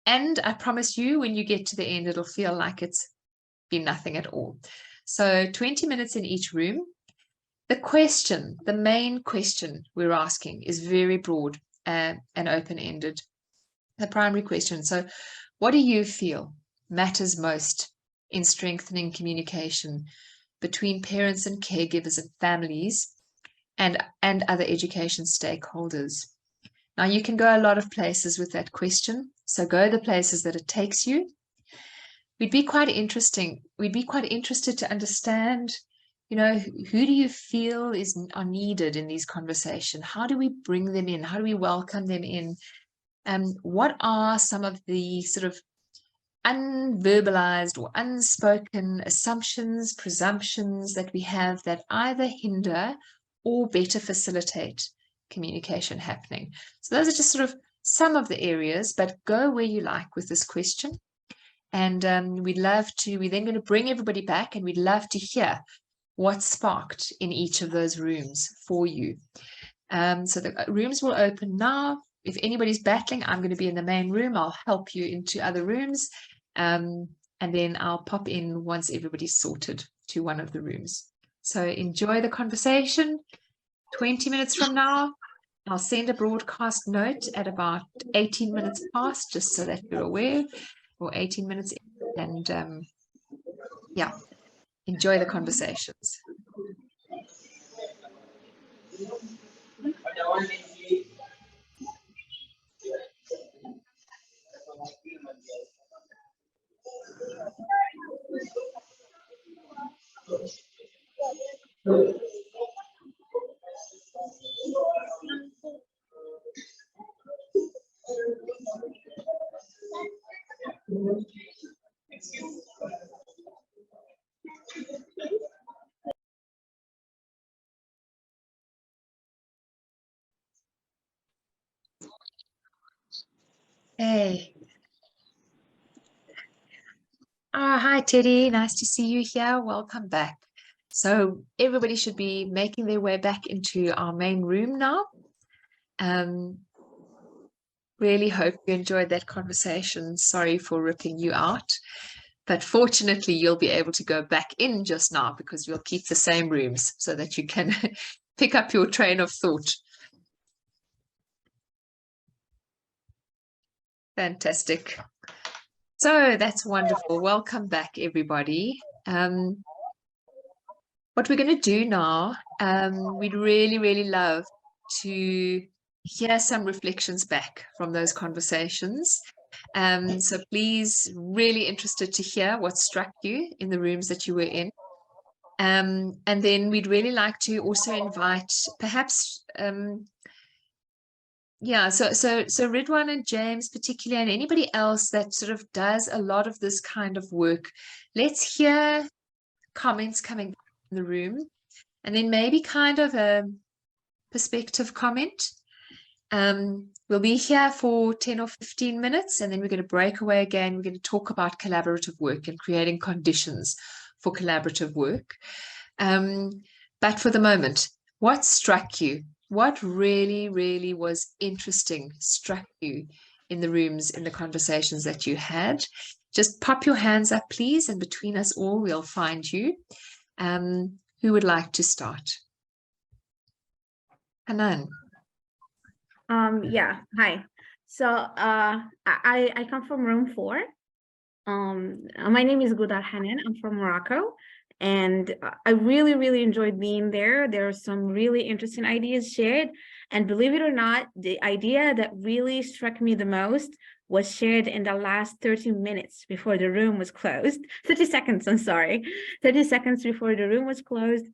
And I promise you, when you get to the end, it'll feel like it's been nothing at all. So 20 minutes in each room. The main question we're asking is very broad and open-ended. The primary question. So what do you feel matters most in strengthening communication between parents and caregivers and families and other education stakeholders? Now, you can go a lot of places with that question. So go the places that it takes you. We'd be quite interested to understand, you know, who do you feel are needed in these conversations? How do we bring them in? How do we welcome them in? What are some of the sort of unverbalized or unspoken assumptions, presumptions that we have that either hinder or better facilitate communication happening? So those are just sort of some of the areas, but go where you like with this question. And we're then going to bring everybody back, and we'd love to hear what sparked in each of those rooms for you. So the rooms will open now. If anybody's battling, I'm going to be in the main room. I'll help you into other rooms. And then I'll pop in once everybody's sorted to one of the rooms. So enjoy the conversation. 20 minutes from now, I'll send a broadcast note at about 18 minutes past, just so that you're aware, or 18 minutes in, and yeah, enjoy the conversations. Hey. Hi, Teddy. Nice to see you here. Welcome back. So everybody should be making their way back into our main room now. Really hope you enjoyed that conversation. Sorry for ripping you out. But fortunately, you'll be able to go back in just now, because we'll keep the same rooms so that you can pick up your train of thought. Fantastic. So that's wonderful. Welcome back, everybody. What we're going to do now, we'd really, really love to hear some reflections back from those conversations. So please, really interested to hear what struck you in the rooms that you were in. And then we'd really like to also invite perhaps, yeah, so Ridwan and James particularly, and anybody else that sort of does a lot of this kind of work, let's hear comments coming in the room, and then maybe kind of a perspective comment. We'll be here for 10 or 15 minutes, and then we're going to break away again. We're going to talk about collaborative work and creating conditions for collaborative work. But for the moment, what struck you? What really, really was interesting struck you in the rooms, in the conversations that you had? Just pop your hands up, please, and between us all, we'll find you. Who would like to start? Hanan. Yeah, hi. So I come from room 4. My name is Goudar Hanan. I'm from Morocco, and I really enjoyed being there. There are some really interesting ideas shared, and believe it or not, the idea that really struck me the most was shared in the last 30 minutes before the room was closed. 30 seconds, I'm sorry. 30 seconds before the room was closed.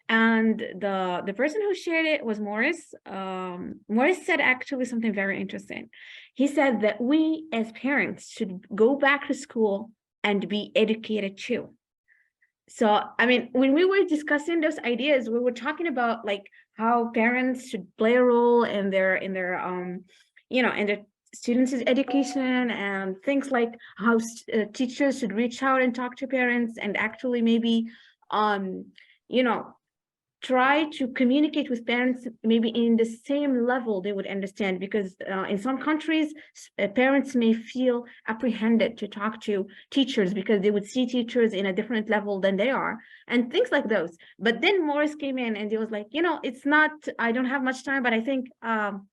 And the person who shared it was Morris. Morris said actually something very interesting. He said that we as parents should go back to school and be educated too. So, I mean, when we were discussing those ideas, we were talking about like how parents should play a role in their in their students' education, and things like how teachers should reach out and talk to parents and actually maybe try to communicate with parents maybe in the same level they would understand, because in some countries parents may feel apprehended to talk to teachers because they would see teachers in a different level than they are and things like those. But then Morris came in and he was like, it's not, I don't have much time, but I think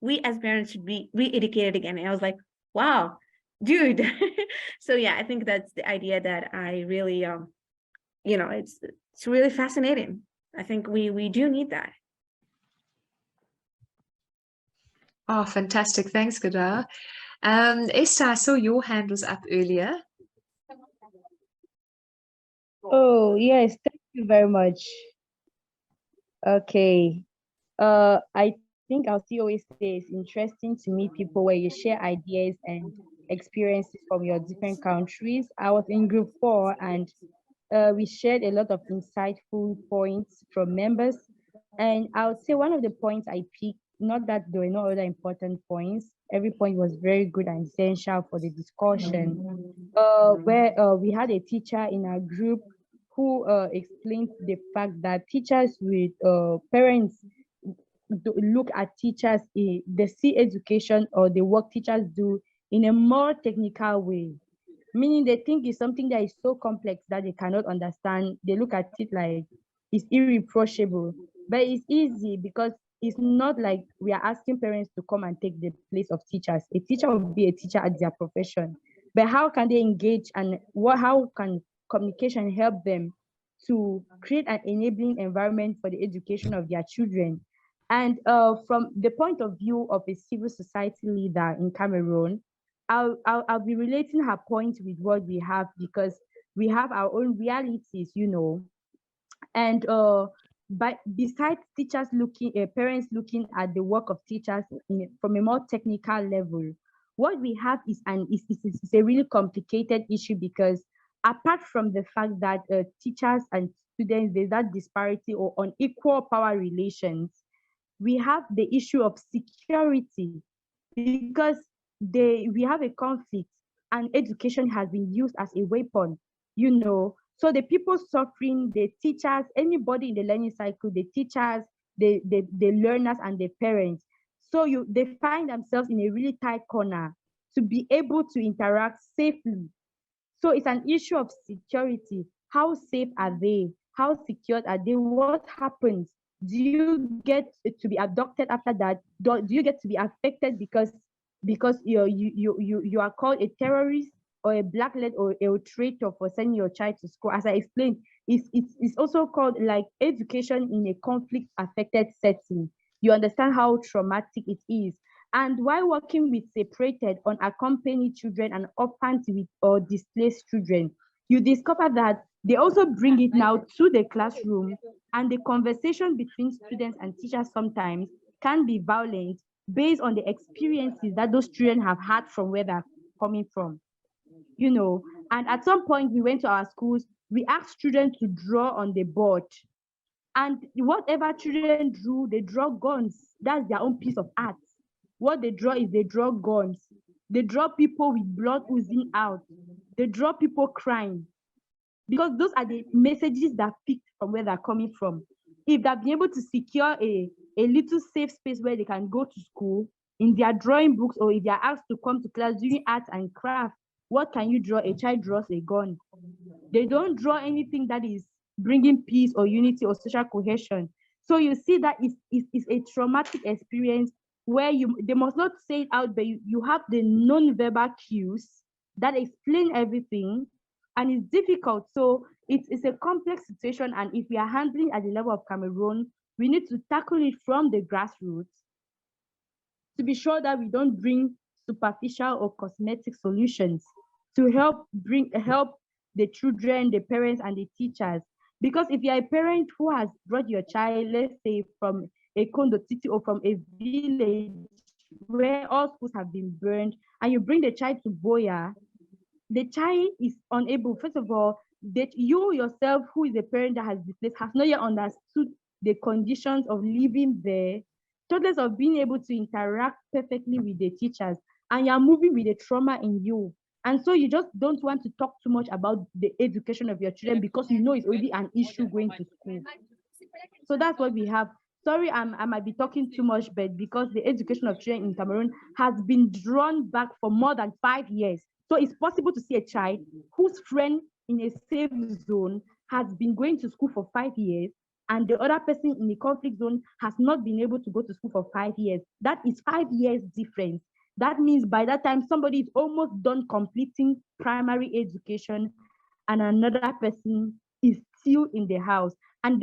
we as parents should be re-educated again. And I was like, wow, dude. So yeah, I think that's the idea that I really it's really fascinating. I think we do need that. Oh, fantastic. Thanks, Goudar. Esther, I saw your hand was up earlier. Oh, yes, thank you very much. Okay. I think I'll still always say it's interesting to meet people where you share ideas and experiences from your different countries. I was in group 4 and we shared a lot of insightful points from members. And I would say one of the points I picked, not that there were no other important points, every point was very good and essential for the discussion, where we had a teacher in our group who explained the fact that teachers with parents look at teachers, they see education or the work teachers do in a more technical way, meaning they think it's something that is so complex that they cannot understand. They look at it like it's irreproachable, but it's easy because it's not like we are asking parents to come and take the place of teachers. A teacher will be a teacher at their profession, but how can they engage, and how can communication help them to create an enabling environment for the education of their children? And from the point of view of a civil society leader in Cameroon, I'll be relating her point with what we have, because we have our own realities, and but besides teachers looking, parents looking at the work of teachers from a more technical level, what we have is a really complicated issue, because apart from the fact that teachers and students, there's that disparity or unequal power relations, we have the issue of security, because we have a conflict and education has been used as a weapon, so the people suffering, the teachers, anybody in the learning cycle, the teachers, the learners and the parents. So they find themselves in a really tight corner to be able to interact safely. So it's an issue of security. How safe are they? How secured are they? What happens? Do you get to be abducted after that? Do you get to be affected because you are called a terrorist or a blackleg or a traitor for sending your child to school? As I explained, it's also called like education in a conflict affected setting. You understand how traumatic it is. And while working with separated, unaccompanied children and orphans with or displaced children, you discover that they also bring it now to the classroom, and the conversation between students and teachers sometimes can be violent based on the experiences that those children have had from where they're coming from. You know, and at some point we went to our schools, we asked children to draw on the board, and whatever children drew, they draw guns. That's their own piece of art. What they draw is they draw guns. They draw people with blood oozing out. They draw people crying, because those are the messages that picked from where they're coming from. If they've been able to secure a little safe space where they can go to school in their drawing books, or if they're asked to come to class doing art and craft, what can you draw? A child draws a gun. They don't draw anything that is bringing peace or unity or social cohesion. So you see that it's a traumatic experience where they must not say it out, but you have the non-verbal cues that explain everything, and it's difficult. So it's a complex situation, and if we are handling at the level of Cameroon, we need to tackle it from the grassroots to be sure that we don't bring superficial or cosmetic solutions to help the children, the parents, and the teachers. Because if you're a parent who has brought your child, let's say from a condo city or from a village where all schools have been burned, and you bring the child to Boya, the child is unable, first of all, that you yourself, who is a parent that has displaced, has not yet understood the conditions of living there, toddlers of being able to interact perfectly with the teachers, and you're moving with the trauma in you. And so you just don't want to talk too much about the education of your children because you know it's already an issue going to school. So that's what we have. Sorry, I might be talking too much, but because the education of children in Cameroon has been drawn back for more than 5 years. So it's possible to see a child whose friend in a safe zone has been going to school for 5 years, and the other person in the conflict zone has not been able to go to school for 5 years. That is 5 years difference. That means by that time, somebody is almost done completing primary education, and another person is still in the house. And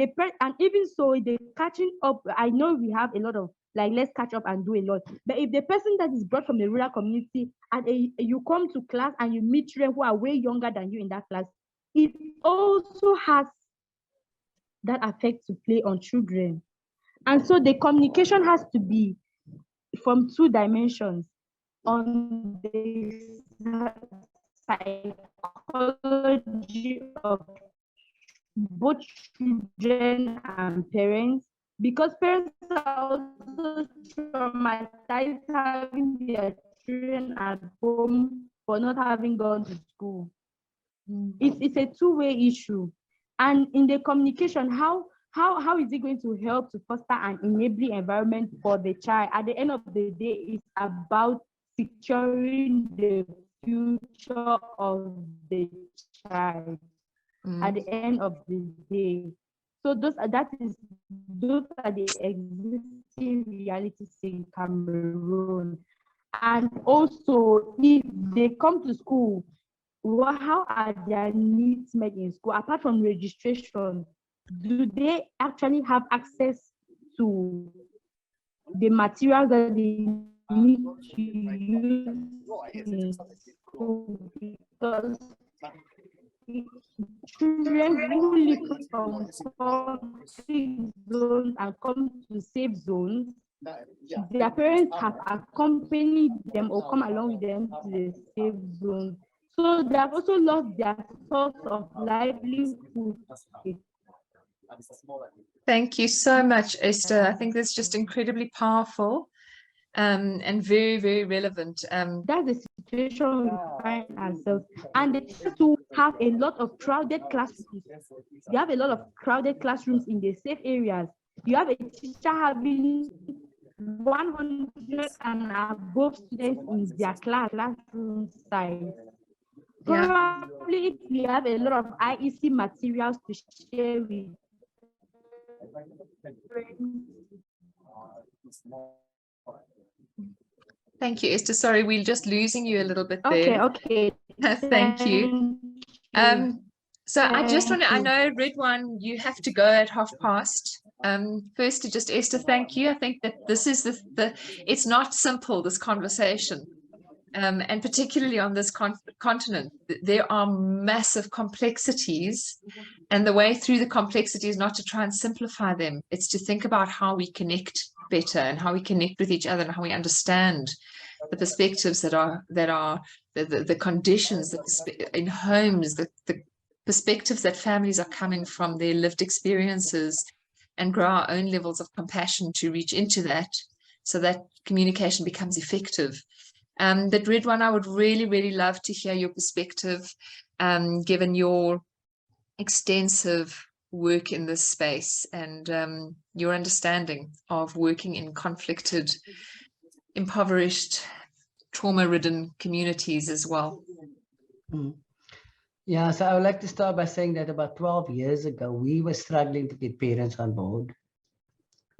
even so, the catching up, I know we have a lot of, like, let's catch up and do a lot. But if the person that is brought from the rural community and you come to class and you meet children who are way younger than you in that class, it also has that effect to play on children. And so the communication has to be from 2 dimensions. On the psychology of both children and parents, because parents are also traumatized having their children at home for not having gone to school. It's a two-way issue. And in the communication, how is it going to help to foster an enabling environment for the child? At the end of the day, it's about securing the future of the child. At the end of the day. So those are the existing realities in Cameroon. And also, if they come to school, how are their needs met in school? Apart from registration, do they actually have access to the materials that they need to use in school? Because children who live from conflict zones and come to safe zones, their parents have accompanied them or come along with them to the safe zone. So they have also lost their source of livelihood. Thank you so much, Esther. I think that's just incredibly powerful and very, very relevant. That's the situation we find ourselves. And they tend to have a lot of crowded classrooms. They have a lot of crowded classrooms in the safe areas. You have a teacher having 100 and above students in their classroom size. Probably if we have a lot of IEC materials to share with Thank you, Esther. Sorry, we're just losing you a little bit there. Okay. Thank you. So I just want to, I know, Ridwan, you have to go at 12:30. Firstly, just Esther, thank you. I think that this is it's not simple, this conversation. And particularly on this continent, there are massive complexities, and the way through the complexity is not to try and simplify them. It's to think about how we connect better and how we connect with each other and how we understand the perspectives that are the conditions that in homes, the perspectives that families are coming from, their lived experiences, and grow our own levels of compassion to reach into that so that communication becomes effective. But Ridwan, I would really, really love to hear your perspective, given your extensive work in this space and your understanding of working in conflicted, impoverished, trauma-ridden communities as well. Yeah, so I would like to start by saying that about 12 years ago, we were struggling to get parents on board.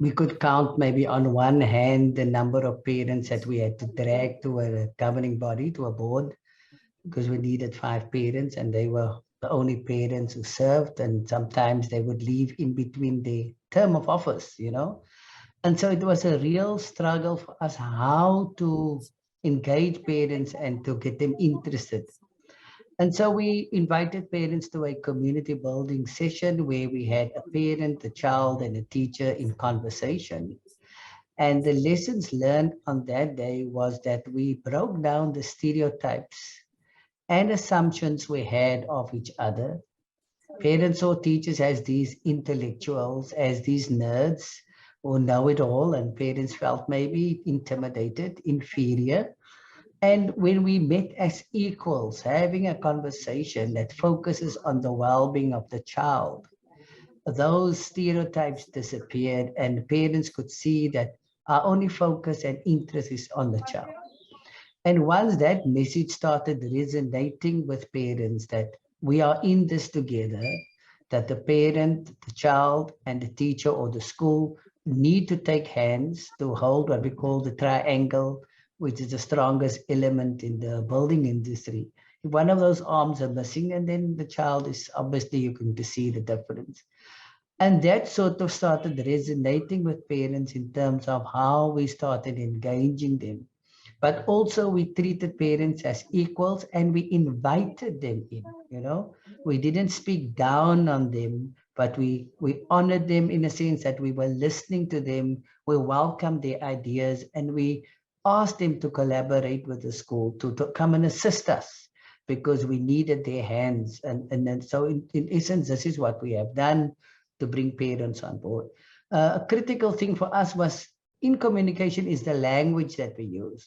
We could count maybe on one hand the number of parents that we had to drag to a governing body, to a board, because we needed 5 parents and they were the only parents who served, and sometimes they would leave in between the term of office, you know. And so it was a real struggle for us how to engage parents and to get them interested. And so we invited parents to a community building session where we had a parent, a child, and a teacher in conversation. And the lessons learned on that day was that we broke down the stereotypes and assumptions we had of each other. Parents or teachers as these intellectuals, as these nerds who know it all, and parents felt maybe intimidated, inferior. And when we met as equals, having a conversation that focuses on the well-being of the child, those stereotypes disappeared and parents could see that our only focus and interest is on the child. And once that message started resonating with parents that we are in this together, that the parent, the child, and the teacher or the school need to take hands to hold what we call the triangle, which is the strongest element in the building industry. If one of those arms are missing, and then the child is obviously, you can see the difference. And that sort of started resonating with parents in terms of how we started engaging them. But also we treated parents as equals and we invited them in, you know. We didn't speak down on them, but we honored them in a sense that we were listening to them, we welcomed their ideas, and we asked them to collaborate with the school to come and assist us because we needed their hands. And then, so in essence, this is what we have done to bring parents on board. A critical thing for us was in communication is the language that we use.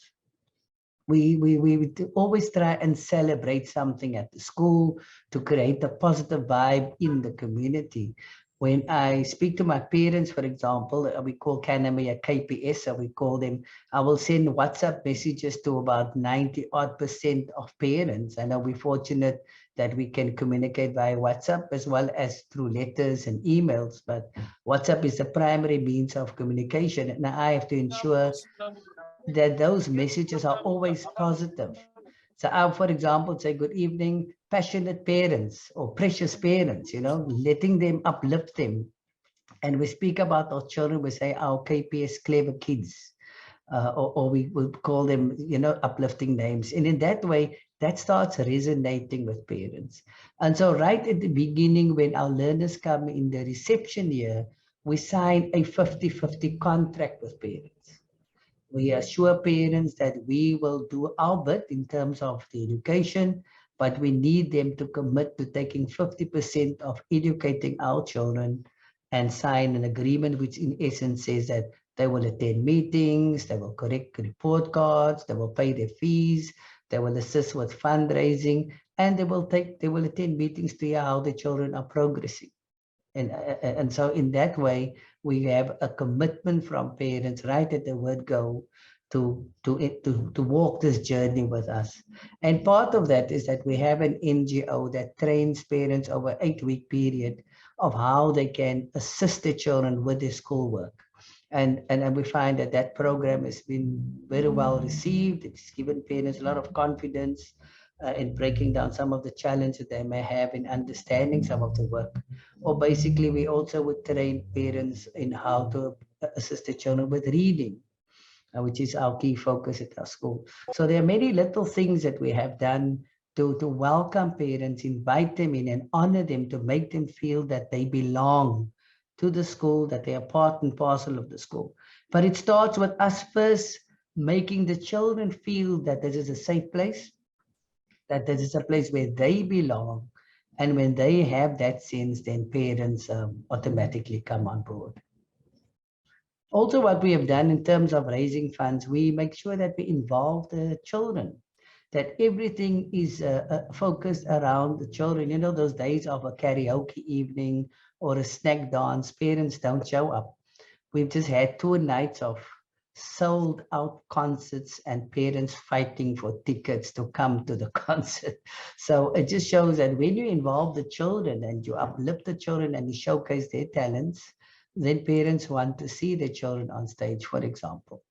We always try and celebrate something at the school to create a positive vibe in the community. When I speak to my parents, for example, we call Kaname a KPS, so we call them, I will send WhatsApp messages to about 90% of parents. I know we're fortunate that we can communicate via WhatsApp as well as through letters and emails, but WhatsApp is the primary means of communication. And I have to ensure that those messages are always positive. So I, for example, say, good evening, passionate parents or precious parents, you know, letting them uplift them. And we speak about our children, we say our KPS clever kids, or we will call them, you know, uplifting names. And in that way, that starts resonating with parents. And so right at the beginning, when our learners come in the reception year, we sign a 50-50 contract with parents. We assure parents that we will do our bit in terms of the education, but we need them to commit to taking 50% of educating our children and sign an agreement, which in essence says that they will attend meetings, they will correct report cards, they will pay their fees, they will assist with fundraising, and they will attend meetings to hear how the children are progressing. And so in that way, we have a commitment from parents right at the word go to walk this journey with us. And part of that is that we have an NGO that trains parents over 8-week period of how they can assist their children with their schoolwork. And we find that that program has been very well received. It's given parents a lot of confidence. in breaking down some of the challenges they may have in understanding some of the work. Or basically, we also would train parents in how to assist the children with reading, which is our key focus at our school. So there are many little things that we have done to welcome parents, invite them in and honor them, to make them feel that they belong to the school, that they are part and parcel of the school. But it starts with us first making the children feel that this is a safe place, that this is a place where they belong. And when they have that sense, then parents automatically come on board. Also, what we have done in terms of raising funds, we make sure that we involve the children, that everything is focused around the children. You know, those days of a karaoke evening or a snack dance, parents don't show up. We've just had 2 nights of sold out concerts and parents fighting for tickets to come to the concert. So it just shows that when you involve the children and you uplift the children and you showcase their talents, then parents want to see their children on stage, for example.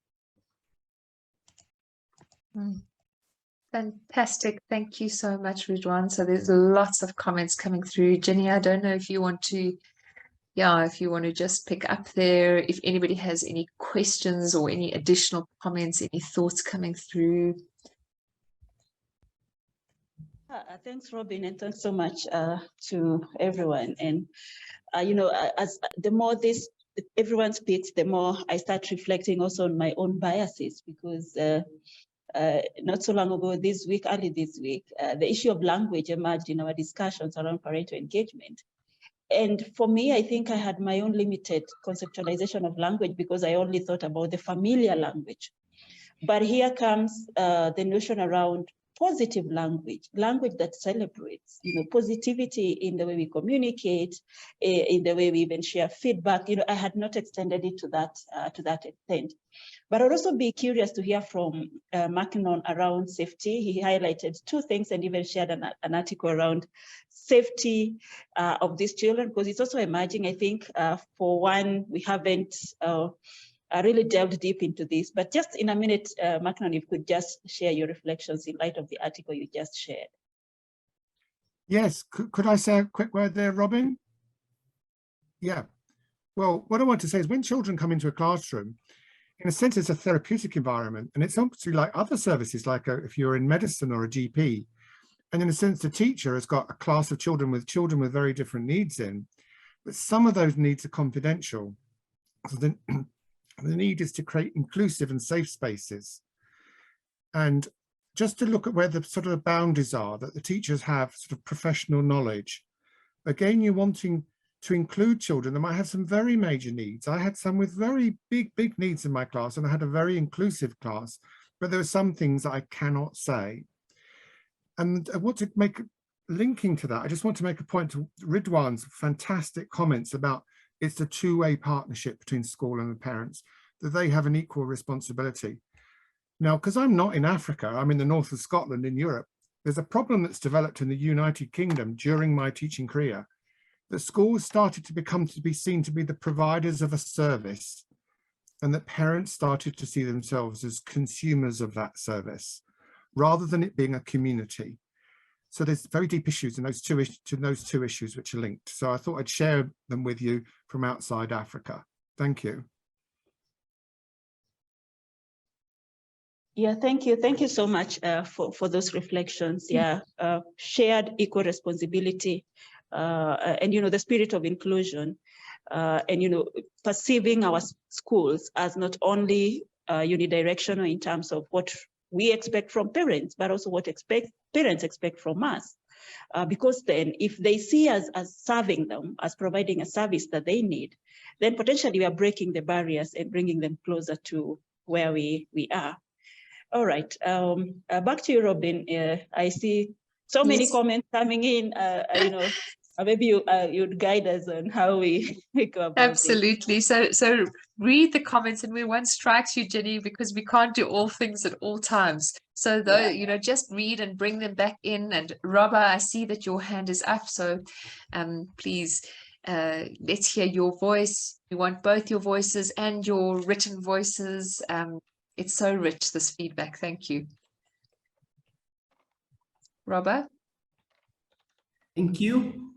Fantastic. Thank you so much, Ridwan. So there's lots of comments coming through. Jenny, I don't know if you want to, if you want to just pick up there, if anybody has any questions or any additional comments, any thoughts coming through. Thanks, Robin, and thanks so much to everyone. And as the more everyone speaks, the more I start reflecting also on my own biases, because not so long ago, early this week, the issue of language emerged in our discussions around parental engagement. And for me, I think I had my own limited conceptualization of language because I only thought about the familiar language. But here comes the notion around positive language that celebrates, positivity in the way we communicate, in the way we even share feedback. I had not extended it to that extent. But I'd also be curious to hear from Mackinnon around safety. He highlighted 2 things and even shared an article around safety of these children, because it's also emerging. I think for one, we haven't really delved deep into this, but just in a minute, Mackinnon, if you could just share your reflections in light of the article you just shared. Yes, could I say a quick word there, Robin? Yeah, well, what I want to say is when children come into a classroom, in a sense, it's a therapeutic environment, and it's obviously like other services, like if you're in medicine or a GP, and in a sense, the teacher has got a class of children with very different needs in, but some of those needs are confidential. So the need is to create inclusive and safe spaces. And just to look at where the sort of the boundaries are, that the teachers have sort of professional knowledge. Again, you're wanting to include children that might have some very major needs. I had some with very big needs in my class, and I had a very inclusive class, but there are some things that I cannot say. And I want to make, linking to that, I just want to make a point to Ridwan's fantastic comments about it's a 2-way partnership between school and the parents, that they have an equal responsibility. Now, because I'm not in Africa, I'm in the north of Scotland in Europe, there's a problem that's developed in the United Kingdom during my teaching career. The schools started to be seen to be the providers of a service, and that parents started to see themselves as consumers of that service, rather than it being a community. So there's very deep issues in those two issues which are linked. So I thought I'd share them with you from outside Africa. Thank you. Yeah, thank you. Thank you so much for those reflections. Yeah, shared equal responsibility and, the spirit of inclusion and, perceiving our schools as not only unidirectional in terms of what we expect from parents, but also what parents expect from us. Because then if they see us as serving them, as providing a service that they need, then potentially we are breaking the barriers and bringing them closer to where we are. All right, back to you, Robin. I see so many comments coming in, maybe you'd guide us on how we go about Absolutely. So read the comments, and we won't strike you, Jenny, because we can't do all things at all times. So though, just read and bring them back in. And Robert, I see that your hand is up. So please, let's hear your voice. We want both your voices and your written voices. It's so rich, this feedback. Thank you. Robert? Thank you.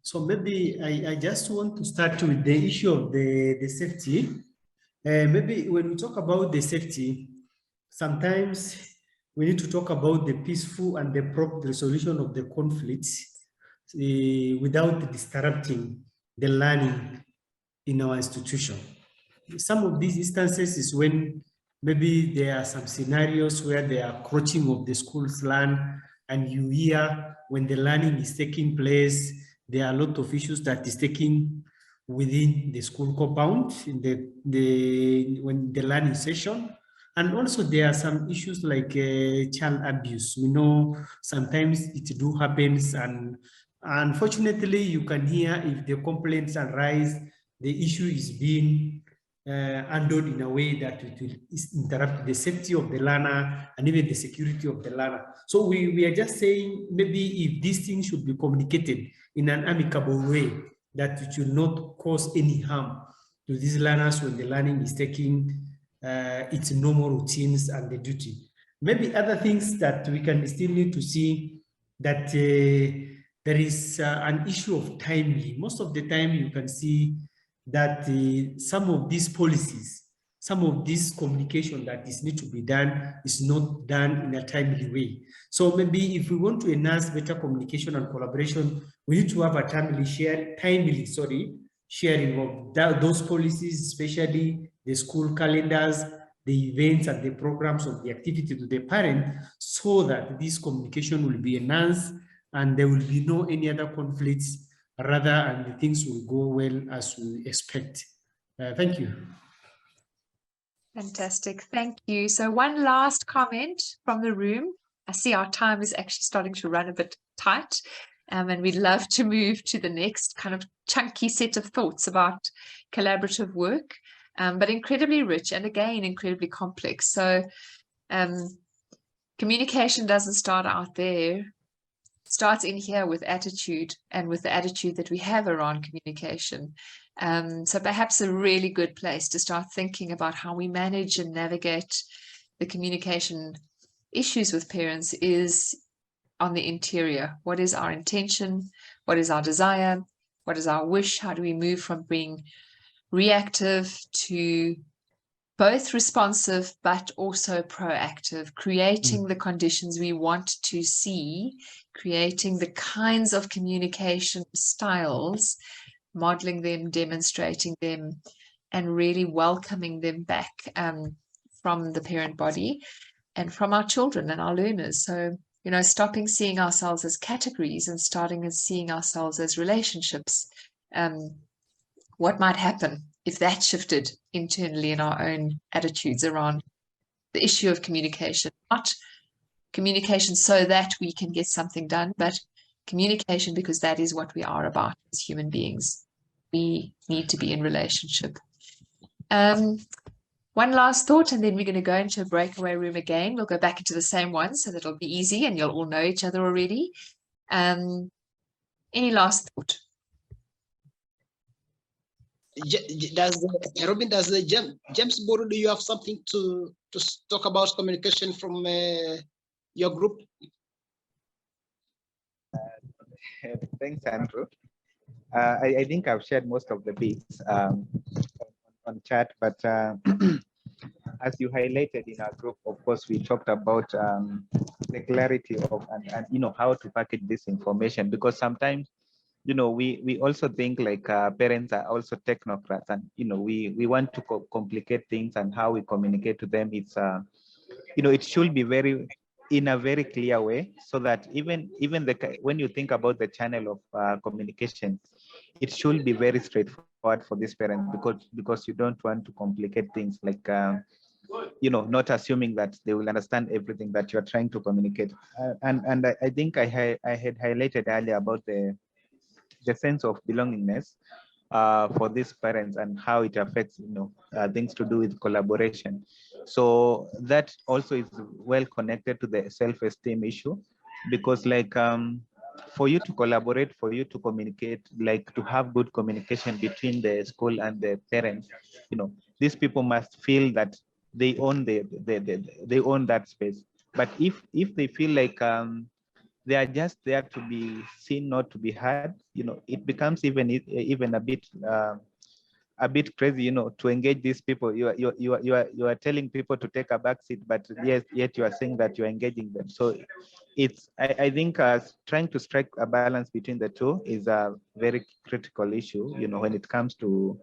So maybe I just want to start with the issue of the safety. Maybe when we talk about the safety, sometimes we need to talk about the peaceful and the prompt resolution of the conflicts without disrupting the learning in our institution. Some of these instances is when maybe there are some scenarios where there are crouching of the school's land, and you hear when the learning is taking place, there are a lot of issues that is taking within the school compound in when the learning session. And also there are some issues like child abuse. We know sometimes it do happens, and unfortunately you can hear if the complaints arise, the issue is being handled in a way that it will interrupt the safety of the learner and even the security of the learner. So we are just saying maybe if these things should be communicated in an amicable way, that it should not cause any harm to these learners when the learning is taking its normal routines and the duty. Maybe other things that we can still need to see that there is an issue of timing. Most of the time you can see that some of these policies, some of this communication that is need to be done is not done in a timely way. So maybe if we want to enhance better communication and collaboration, we need to have a timely sharing of those policies, especially the school calendars, the events and the programs of the activity to the parent, so that this communication will be enhanced and there will be no any other conflicts, rather, and the things will go well as we expect. Thank you. Fantastic, thank you. So one last comment from the room. I see our time is actually starting to run a bit tight, and we'd love to move to the next kind of chunky set of thoughts about collaborative work, but incredibly rich and again, incredibly complex. So communication doesn't start out there. Starts in here with attitude and with the attitude that we have around communication. So perhaps a really good place to start thinking about how we manage and navigate the communication issues with parents is on the interior. What is our intention? What is our desire? What is our wish? How do we move from being reactive to both responsive, but also proactive, creating the conditions we want to see, creating the kinds of communication styles, modeling them, demonstrating them, and really welcoming them back from the parent body and from our children and our learners. So, you know, stopping seeing ourselves as categories and starting and seeing ourselves as relationships. What might happen if that shifted internally in our own attitudes around the issue of communication? Not communication so that we can get something done, but communication because that is what we are about as human beings. We need to be in relationship. One last thought, and then we're going to go into a breakaway room again. We'll go back into the same one so that it'll be easy and you'll all know each other already. Any last thought? Robin, does James Boro, do you have something to talk about communication from your group? Thanks, Andrew. I think I've shared most of the bits on chat, but as you highlighted in our group, of course, we talked about the clarity of and you know how to package this information, because sometimes you know we also think like parents are also technocrats, and you know we want to complicate things, and how we communicate to them, it's you know it should be in a very clear way, so that even when you think about the channel of communication, it should be very straightforward for this parent, because you don't want to complicate things, like you know, not assuming that they will understand everything that you're trying to communicate. And I think I had highlighted earlier about the sense of belongingness for these parents, and how it affects, you know, things to do with collaboration. So that also is well connected to the self-esteem issue, because like for you to collaborate, for you to communicate, like to have good communication between the school and the parents, you know, these people must feel that they own they own that space. But if they feel like they are just there to be seen, not to be heard, you know, it becomes even a bit crazy, you know, to engage these people. You are telling people to take a back seat, but yes, yet you are saying that you are engaging them. So it's, I think trying to strike a balance between the two is a very critical issue, you know, when it comes to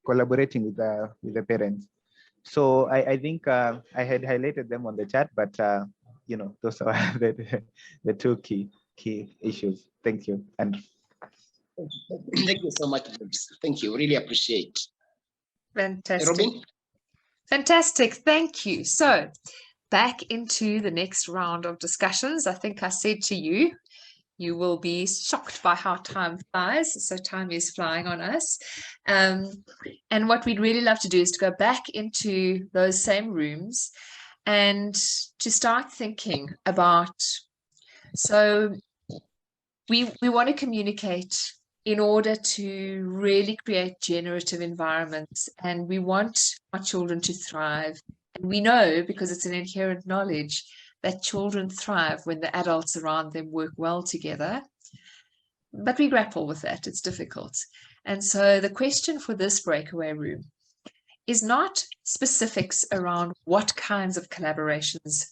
collaborating with the parents. So I think I had highlighted them on the chat, but you know, those are the two key issues. Thank you. And Thank you so much. Thank you. Really appreciate. Fantastic. Robin? Fantastic. Thank you. So back into the next round of discussions. I think I said to you, you will be shocked by how time flies. So time is flying on us. And what we'd really love to do is to go back into those same rooms and to start thinking about, so we want to communicate in order to really create generative environments, and we want our children to thrive. And we know, because it's an inherent knowledge, that children thrive when the adults around them work well together. But we grapple with that, it's difficult. And so the question for this breakaway room is not specifics around what kinds of collaborations,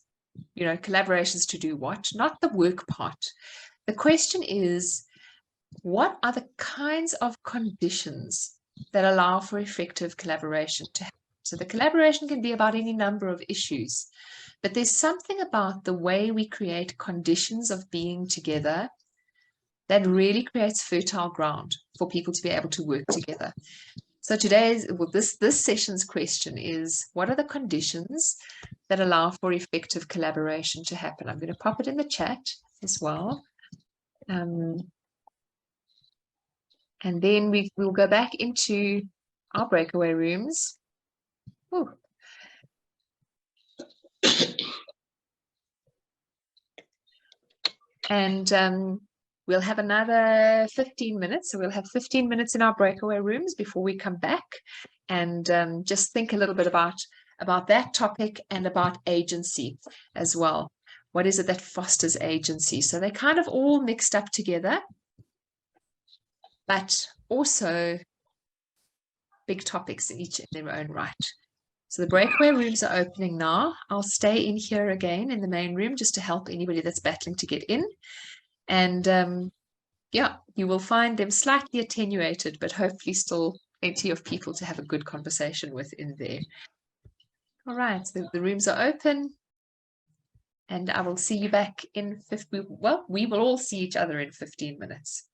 you know, collaborations to do what, not the work part. The question is, what are the kinds of conditions that allow for effective collaboration to happen? So the collaboration can be about any number of issues, but there's something about the way we create conditions of being together that really creates fertile ground for people to be able to work together. So today's, well, this session's question is, what are the conditions that allow for effective collaboration to happen? I'm going to pop it in the chat as well. And then we'll go back into our breakaway rooms. Ooh. And we'll have another 15 minutes. So we'll have 15 minutes in our breakaway rooms before we come back and just think a little bit about that topic and about agency as well. What is it that fosters agency? So they're kind of all mixed up together, but also big topics each in their own right. So the breakaway rooms are opening now. I'll stay in here again in the main room just to help anybody that's battling to get in. And yeah, you will find them slightly attenuated, but hopefully still plenty of people to have a good conversation with in there. All right, so the rooms are open. And I will see you back in 15, well, we will all see each other in 15 minutes.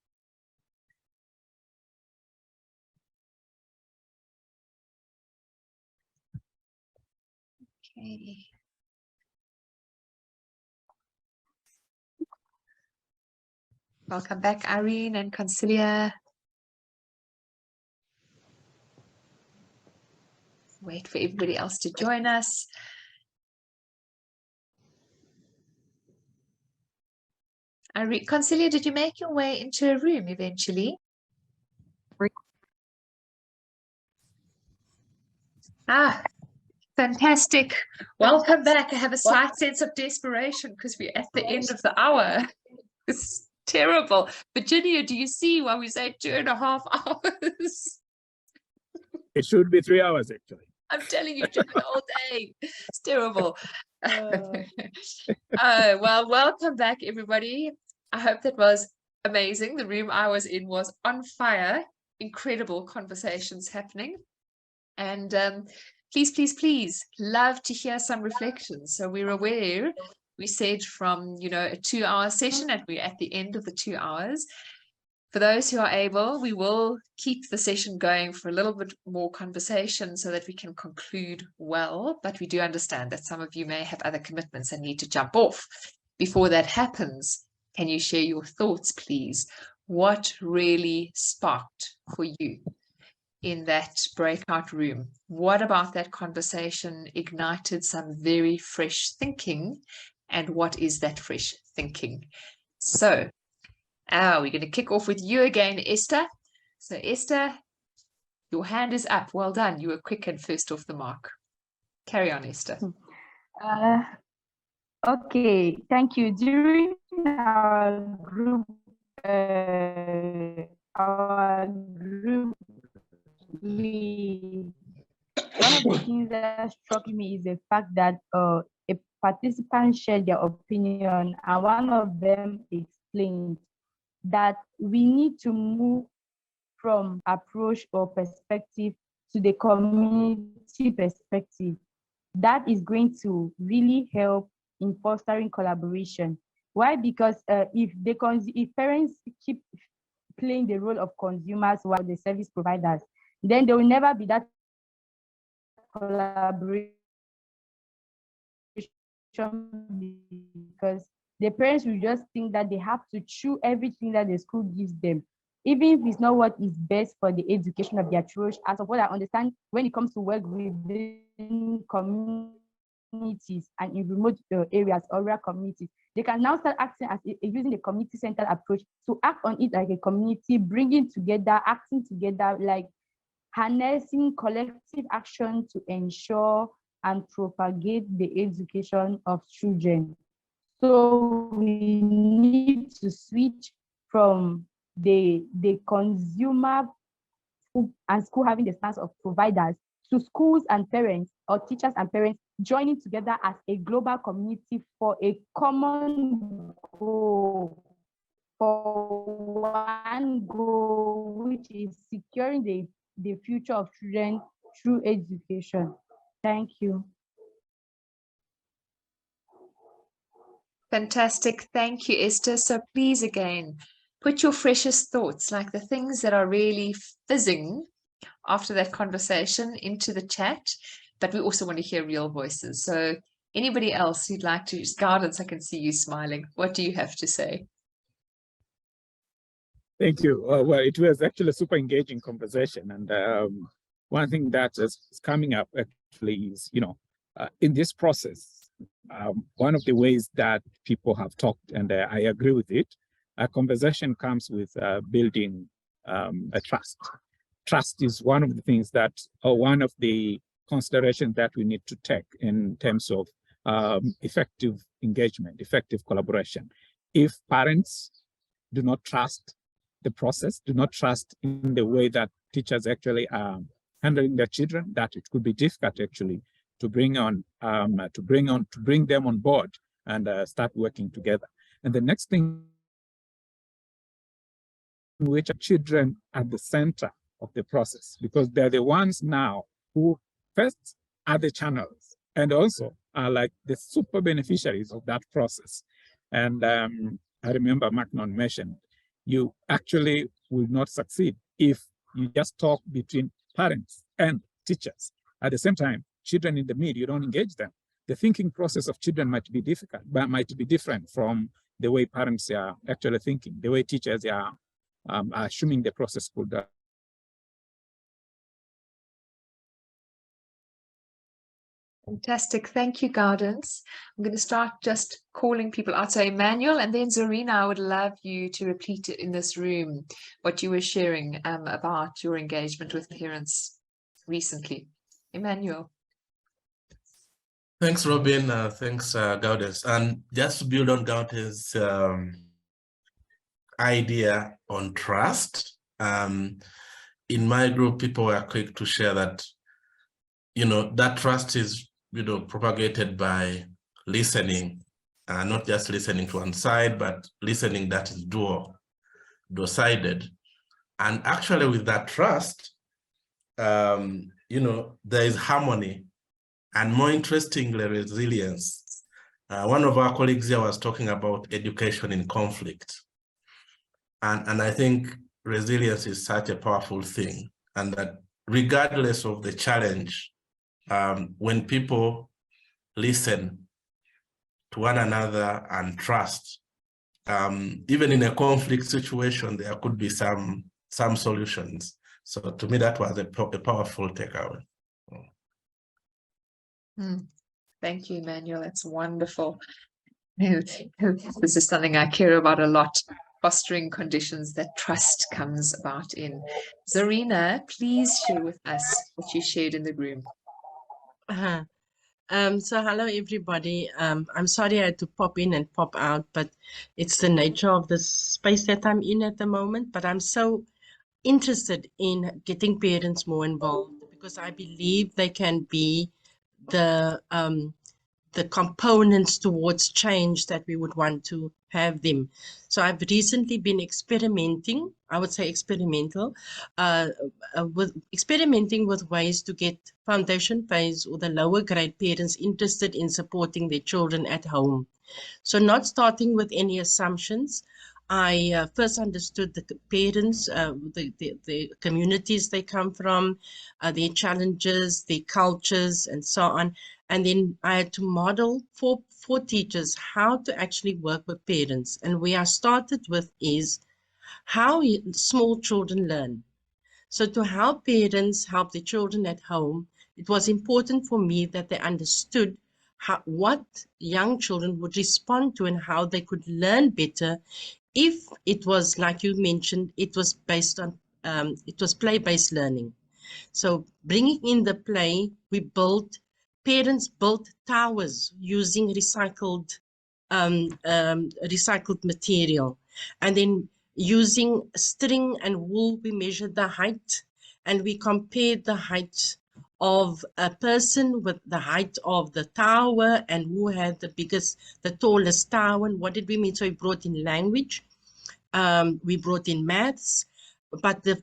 Okay. Welcome back, Irene and Concilia. Wait for everybody else to join us. Irene, Concilia, did you make your way into a room eventually? Ah, fantastic. Welcome back. I have a slight sense of desperation because we're at the end of the hour. It's terrible. Virginia, do you see why we say 2.5 hours? It should be 3 hours, actually. I'm telling you, Jim, all day. It's terrible. Well, welcome back, everybody. I hope that was amazing. The room I was in was on fire. Incredible conversations happening. And please, please, please, love to hear some reflections. So we're aware, we said from, you know, a 2-hour session, and we're at the end of the 2 hours. For those who are able, we will keep the session going for a little bit more conversation so that we can conclude well, but we do understand that some of you may have other commitments and need to jump off. Before that happens, can you share your thoughts, please? What really sparked for you in that breakout room? What about that conversation ignited some very fresh thinking? And what is that fresh thinking? So, we're going to kick off with you again, Esther. So Esther, your hand is up. Well done. You were quick and first off the mark. Carry on, Esther. Okay, thank you. During our group one of the things that struck me is the fact that a participant shared their opinion, and one of them explained that we need to move from approach or perspective to the community perspective. That is going to really help in fostering collaboration. Why? Because if parents keep playing the role of consumers while the service providers, then there will never be that collaboration, because the parents will just think that they have to chew everything that the school gives them, even if it's not what is best for the education of their children. As of what I understand, when it comes to work within communities and in remote areas or rural communities, they can now start acting as using the community-centered approach to act on it like a community, bringing together, acting together, like harnessing collective action to ensure and propagate the education of children. So we need to switch from the consumer and school having the stance of providers to schools and parents, or teachers and parents, joining together as a global community for a common goal, for one goal, which is securing the future of children through education. Thank you. Fantastic. Thank you, Esther. So please, again, put your freshest thoughts, like the things that are really fizzing after that conversation, into the chat. But we also want to hear real voices. So anybody else who'd like to use guidance, I can see you smiling. What do you have to say? Thank you. Well, it was actually a super engaging conversation. And one thing that is coming up actually is, in this process, one of the ways that people have talked, and I agree with it, a conversation comes with building a trust. Trust is one of the things that, or one of the considerations that we need to take in terms of effective engagement, effective collaboration. If parents do not trust the process, do not trust in the way that teachers actually are handling their children, that it could be difficult actually to bring them on board and start working together. And the next thing, which are children at the center of the process, because they're the ones now who first are the channels and also are like the super beneficiaries of that process. And I remember Macnon mentioned, you actually will not succeed if you just talk between parents and teachers. At the same time, children in the middle, you don't engage them. The thinking process of children might be difficult, but might be different from the way parents are actually thinking, the way teachers are assuming the process could. Fantastic. Thank you, Gardens. I'm going to start just calling people out. So Emmanuel and then Zarina, I would love you to repeat it in this room, what you were sharing about your engagement with parents recently. Emmanuel. Thanks, Robin. Thanks, Gaudes. And just to build on Gaudes' idea on trust, in my group, people were quick to share that, that trust is, propagated by listening, not just listening to one side, but listening that is dual-sided. And actually with that trust, there is harmony, and more interestingly, resilience. One of our colleagues here was talking about education in conflict. And I think resilience is such a powerful thing, and that regardless of the challenge, when people listen to one another and trust, even in a conflict situation, there could be some solutions. So to me, that was a powerful takeaway. Thank you, Emmanuel. That's wonderful. This is something I care about a lot, fostering conditions that trust comes about in. Zarina, please share with us what you shared in the room. So hello everybody. I'm sorry I had to pop in and pop out, but it's the nature of the space that I'm in at the moment. But I'm so interested in getting parents more involved because I believe they can be the components towards change that we would want to have them. So I've recently been experimenting, I would say experimenting with ways to get foundation phase or the lower grade parents interested in supporting their children at home. So not starting with any assumptions. I first understood the parents, the communities they come from, their challenges, their cultures, and so on. And then I had to model for teachers how to actually work with parents. And where I started with is how small children learn. So to help parents help their children at home, it was important for me that they understood what young children would respond to and how they could learn better if it was, like you mentioned, it was based on, it was play-based learning. So bringing in the play, parents built towers using recycled material. And then using string and wool, we measured the height and we compared the height of a person with the height of the tower and who had the tallest tower. And what did we mean? So we brought in language, we brought in maths, but the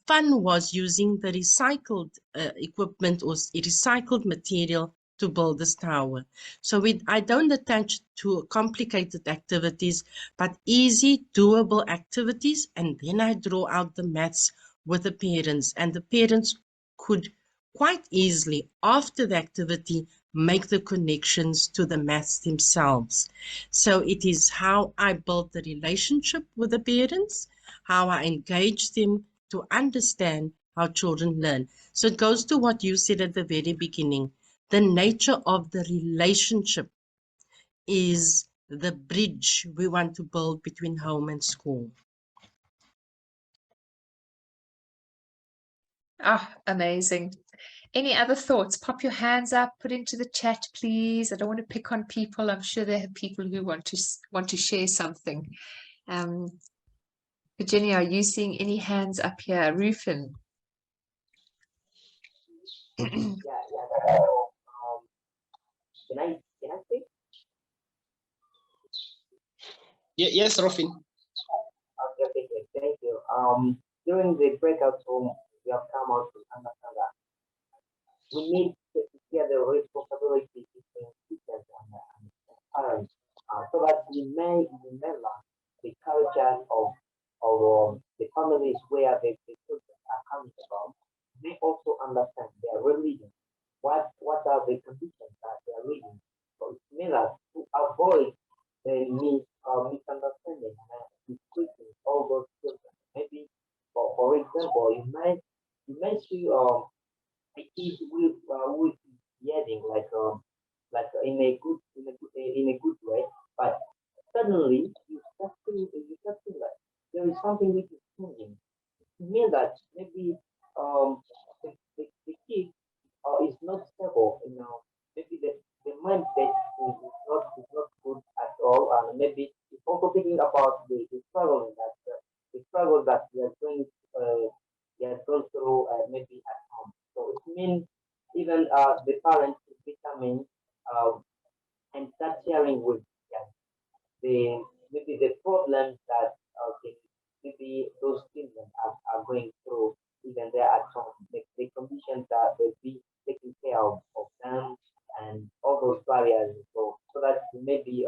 fun was using the recycled equipment or recycled material to build this tower. So I don't attach to complicated activities, but easy, doable activities. And then I draw out the maths with the parents, and the parents could quite easily, after the activity, make the connections to the maths themselves. So it is how I build the relationship with the parents, how I engage them to understand how children learn. So it goes to what you said at the very beginning. The nature of the relationship is the bridge we want to build between home and school. Ah, amazing. Any other thoughts? Pop your hands up, put into the chat, please. I don't want to pick on people. I'm sure there are people who want to share something. Virginia, are you seeing any hands up here? Rufin. Can I speak? Yes, Rufin. Okay, thank you. During the breakout room, we have come out to understand that we need to share the responsibility between teachers and parents, so that we may remember the culture of the families where the children are coming from. They also understand their religion. What are the conditions that they are living? So it's similar to avoid the misunderstanding and mistreating all those children. Maybe, for example, you might see a kid with yelling like in a good way, but suddenly you start feeling that there is something which is changing. It means that maybe the kid is not stable, maybe the mindset is not good at all, and maybe it's also thinking about the struggle that we are going through, maybe at home. So it means even the parents is becoming and start sharing with the maybe the problems that maybe those children are going through even there at home. The conditions that they be taking care of them and all those barriers. So that maybe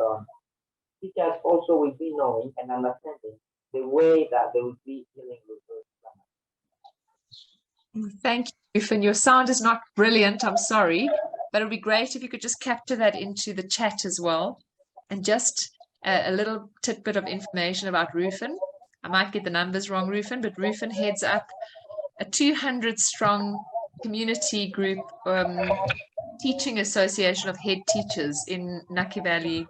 teachers also will be knowing and understanding the way that they will be dealing with those problems. Thank you, Rufin. Your sound is not brilliant, I'm sorry, but it would be great if you could just capture that into the chat as well. And just a little tidbit of information about Rufin. I might get the numbers wrong, Rufin, but Rufin heads up a 200-strong community group, teaching association of head teachers in Naki Valley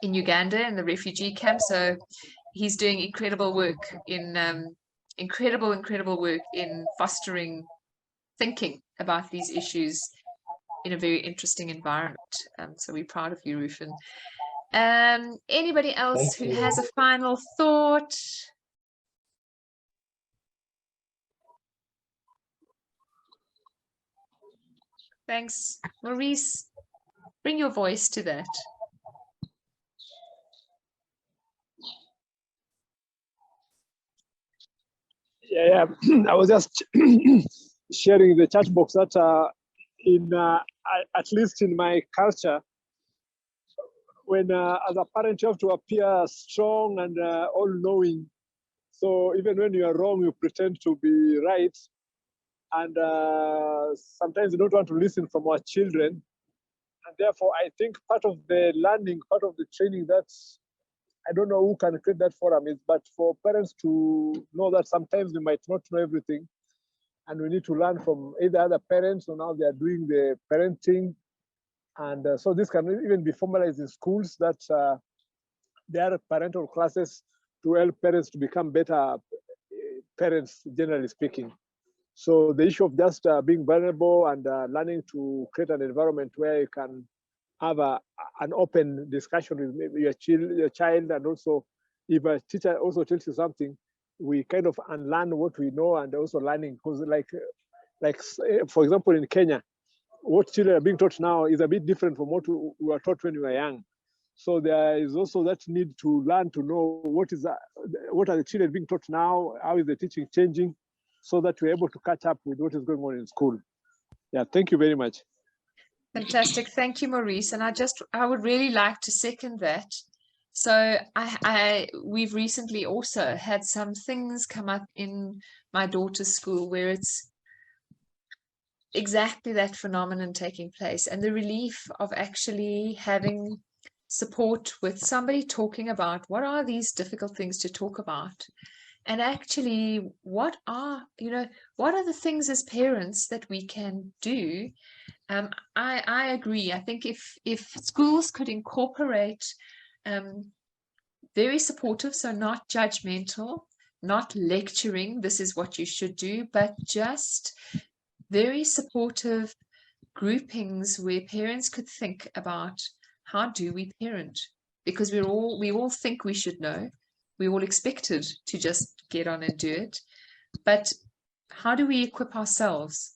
in Uganda in the refugee camp. So he's doing incredible work in incredible work in fostering thinking about these issues in a very interesting environment. So we're proud of you, Rufin. Anybody else who has a final thought? Thanks, Maurice. Bring your voice to that. Yeah, I was just sharing the chat box that at least in my culture, when as a parent you have to appear strong and all-knowing. So even when you are wrong, you pretend to be right. And sometimes you don't want to listen from our children. And therefore, I think part of the learning, part of the training, that's, I don't know who can create that forum is, but for parents to know that sometimes we might not know everything. And we need to learn from either other parents or now they are doing the parenting. And so this can even be formalized in schools that there are parental classes to help parents to become better parents, generally speaking. So the issue of just being vulnerable and learning to create an environment where you can have an open discussion with maybe your child, and also if a teacher also tells you something, we kind of unlearn what we know and also learning, because like for example in Kenya, what children are being taught now is a bit different from what we were taught when we were young. So there is also that need to learn to know what are the children being taught now, how is the teaching changing, so that we're able to catch up with what is going on in school. Yeah, thank you very much. Fantastic. Thank you, Maurice. And I would really like to second that. So we've recently also had some things come up in my daughter's school where it's exactly that phenomenon taking place, and the relief of actually having support with somebody talking about what are these difficult things to talk about, and actually what are the things as parents that we can do. I agree. I think if schools could incorporate very supportive, so not judgmental, not lecturing, this is what you should do, but just very supportive groupings where parents could think about how do we parent, because we all think we should know, we're all expected to just get on and do it, but how do we equip ourselves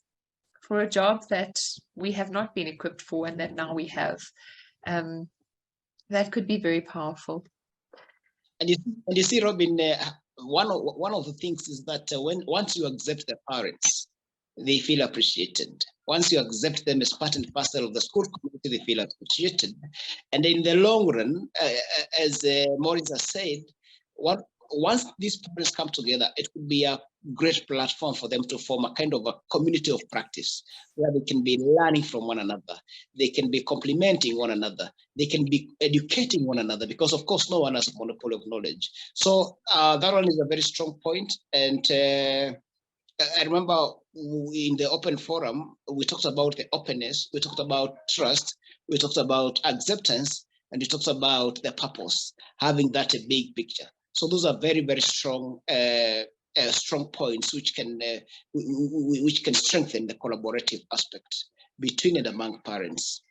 for a job that we have not been equipped for and that now we have? That could be very powerful. And you see, Robin, one of the things is that once you accept the parents, they feel appreciated. Once you accept them as part and parcel of the school community, they feel appreciated. And in the long run, as Maurice has said, once these parents come together, it could be a great platform for them to form a kind of a community of practice where they can be learning from one another. They can be complementing one another. They can be educating one another, because of course, no one has a monopoly of knowledge. So that one is a very strong point. And I remember in the open forum, we talked about the openness, we talked about trust, we talked about acceptance, and we talked about the purpose, having that a big picture. So those are very, very strong strong points which can strengthen the collaborative aspect between and among parents.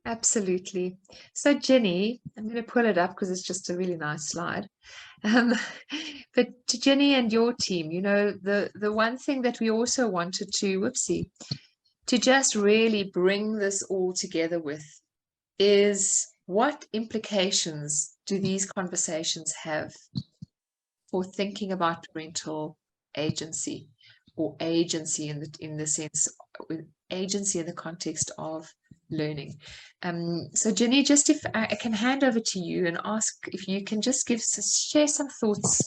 Absolutely. So Jenny, I'm going to pull it up because it's just a really nice slide. But to Jenny and your team, the one thing that we also wanted to just really bring this all together with is, what implications do these conversations have for thinking about parental agency, or agency in the sense, agency in the context of learning? So Jenny, just if I can hand over to you and ask if you can just share some thoughts.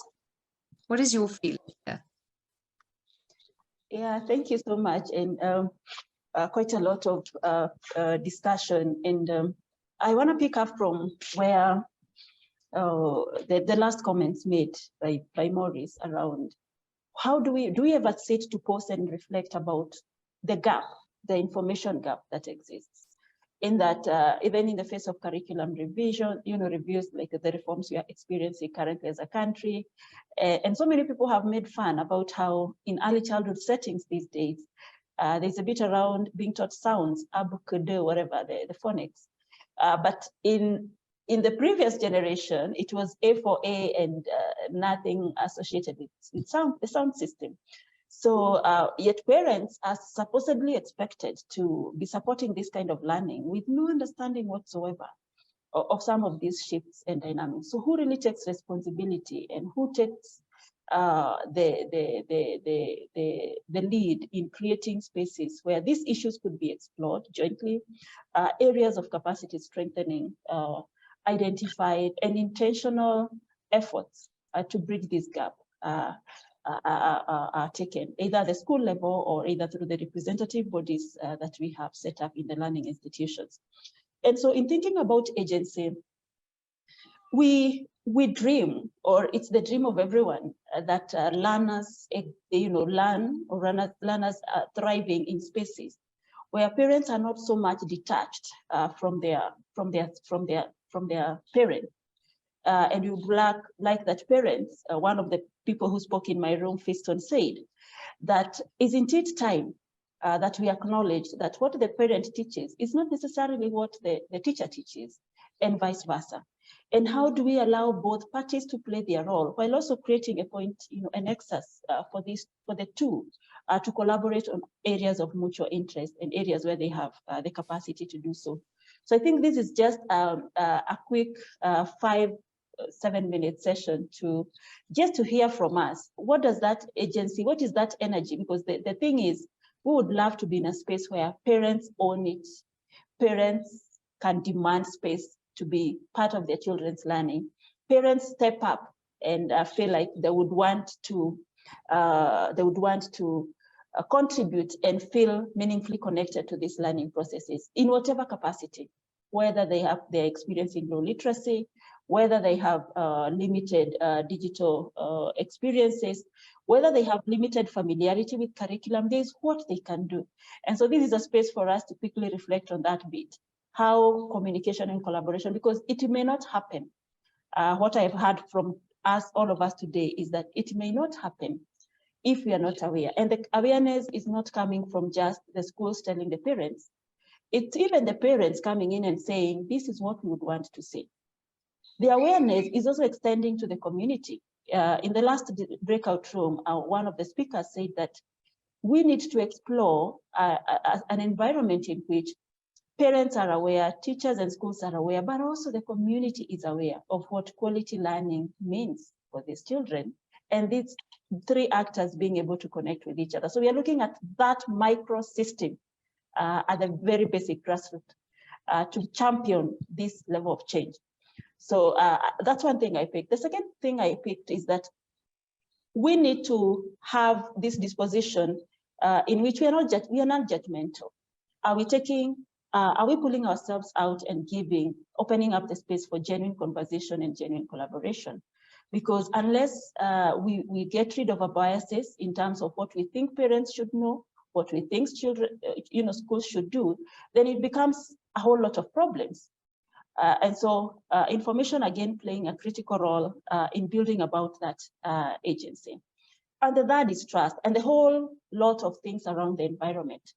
What is your feeling here? Yeah, thank you so much. And quite a lot of discussion. And I want to pick up from where the last comments made by Maurice around how do we ever sit to pause and reflect about the gap, the information gap that exists? in that even in the face of curriculum revision, reviews like the reforms we are experiencing currently as a country. And so many people have made fun about how in early childhood settings these days, there's a bit around being taught sounds, abukudu, whatever, the phonics. But in the previous generation, it was A for A and nothing associated with the sound system. So yet parents are supposedly expected to be supporting this kind of learning with no understanding whatsoever of some of these shifts and dynamics. So who really takes responsibility and who takes the lead in creating spaces where these issues could be explored jointly, areas of capacity strengthening identified, and intentional efforts to bridge this gap are taken, either at the school level or either through the representative bodies that we have set up in the learning institutions. And so in thinking about agency, we dream, or it's the dream of everyone, that learners, learn, or learners are thriving in spaces where parents are not so much detached from their parent. And you like that parents, one of the people who spoke in my room, Fiston, said that isn't it time that we acknowledge that what the parent teaches is not necessarily what the teacher teaches, and vice versa. And how do we allow both parties to play their role while also creating a point, an nexus for the two to collaborate on areas of mutual interest and areas where they have the capacity to do so. So I think this is just a quick 5-7 minute session to hear from us. What does that agency, what is that energy? Because the thing is, we would love to be in a space where parents own it. Parents can demand space to be part of their children's learning. Parents step up and feel like they would want to contribute and feel meaningfully connected to these learning processes in whatever capacity, whether they're experiencing low literacy, whether they have limited digital experiences, whether they have limited familiarity with curriculum, there's what they can do. And so this is a space for us to quickly reflect on that bit, how communication and collaboration, because it may not happen. What I've heard from all of us today is that it may not happen if we are not aware. And the awareness is not coming from just the schools telling the parents. It's even the parents coming in and saying, this is what we would want to see. The awareness is also extending to the community. In the last breakout room, one of the speakers said that we need to explore an environment in which parents are aware, teachers and schools are aware, but also the community is aware of what quality learning means for these children. And these three actors being able to connect with each other. So we are looking at that micro system at the very basic grassroots to champion this level of change. So that's one thing I picked. The second thing I picked is that we need to have this disposition in which we are not judgmental. Are we pulling ourselves out and opening up the space for genuine conversation and genuine collaboration? Because unless we get rid of our biases in terms of what we think parents should know, what we think children, schools should do, then it becomes a whole lot of problems. And so information, again, playing a critical role in building about that agency. And the third is trust, and the whole lot of things around the environment.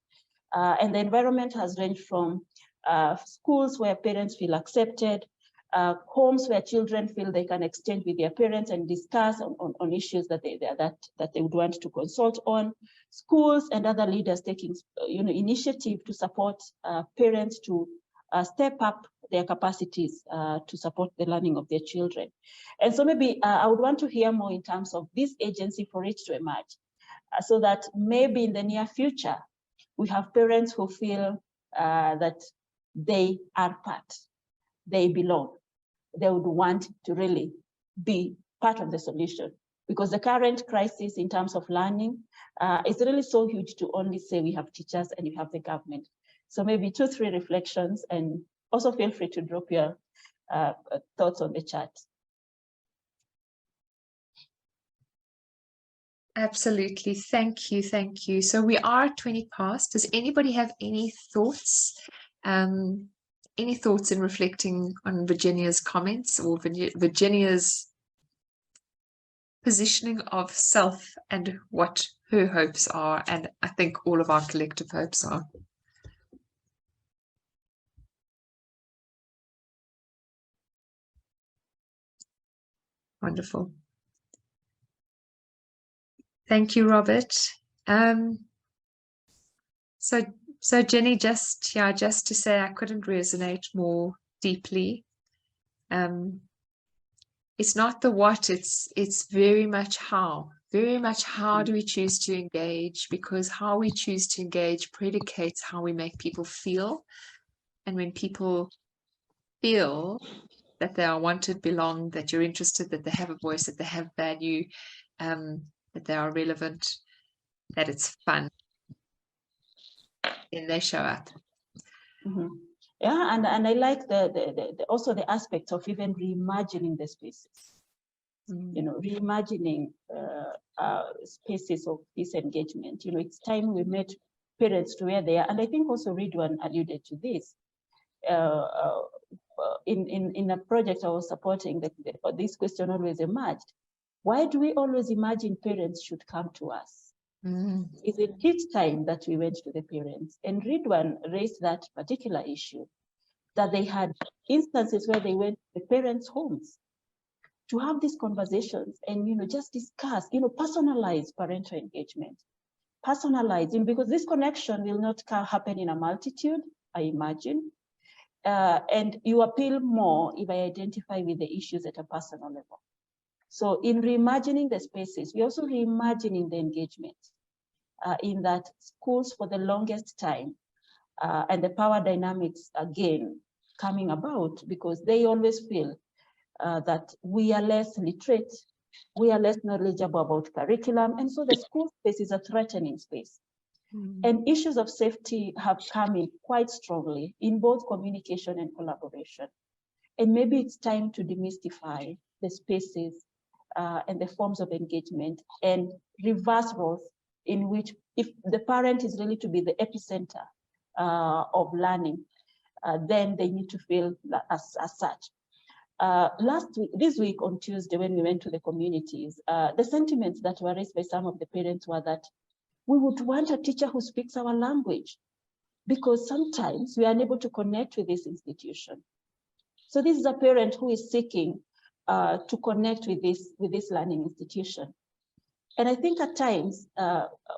And the environment has ranged from schools where parents feel accepted, homes where children feel they can exchange with their parents and discuss on issues that they would want to consult on, schools and other leaders taking initiative to support parents to step up their capacities to support the learning of their children. And so maybe I would want to hear more in terms of this agency for it to emerge, so that maybe in the near future, we have parents who feel that they are part, they belong. They would want to really be part of the solution, because the current crisis in terms of learning is really so huge to only say we have teachers and we have the government. So maybe 2-3 reflections, and also feel free to drop your thoughts on the chat. Absolutely. Thank you. Thank you. So we are 20 past. Does anybody have any thoughts any thoughts in reflecting on Virginia's comments or Virginia's positioning of self and what her hopes are, and I think all of our collective hopes are? Wonderful. Thank you, Robert. So Jenny, just to say I couldn't resonate more deeply. It's not the what, it's very much how. Very much how do we choose to engage, because how we choose to engage predicates how we make people feel. And when people feel that they are wanted, belong, that you're interested, that they have a voice, that they have value, that they are relevant, that it's fun, then they show up. Mm-hmm. Yeah, and I like also the aspect of even reimagining the spaces. You know, reimagining spaces of this engagement. You know, it's time we met parents to where they are, and I think also Ridwan alluded to this. In a project I was supporting, this question always emerged. Why do we always imagine parents should come to us? Is it each time that we went to the parents? And Ridwan raised that particular issue, that they had instances where they went to the parents' homes to have these conversations and, you know, just discuss, you know, personalized parental engagement, personalizing, because this connection will not happen in a multitude, I imagine. And you appeal more if I identify with the issues at a personal level. So in reimagining the spaces, we're also reimagining the engagement in that schools for the longest time and the power dynamics again coming about, because they always feel that we are less literate, we are less knowledgeable about curriculum, and so the school space is a threatening space. And issues of safety have come in quite strongly in both communication and collaboration. And maybe it's time to demystify the spaces and the forms of engagement and reverse roles in which, if the parent is really to be the epicenter of learning, then they need to feel as such. This week on Tuesday, when we went to the communities, the sentiments that were raised by some of the parents were that we would want a teacher who speaks our language, because sometimes we are unable to connect with this institution. So this is a parent who is seeking to connect with this learning institution. And I think at times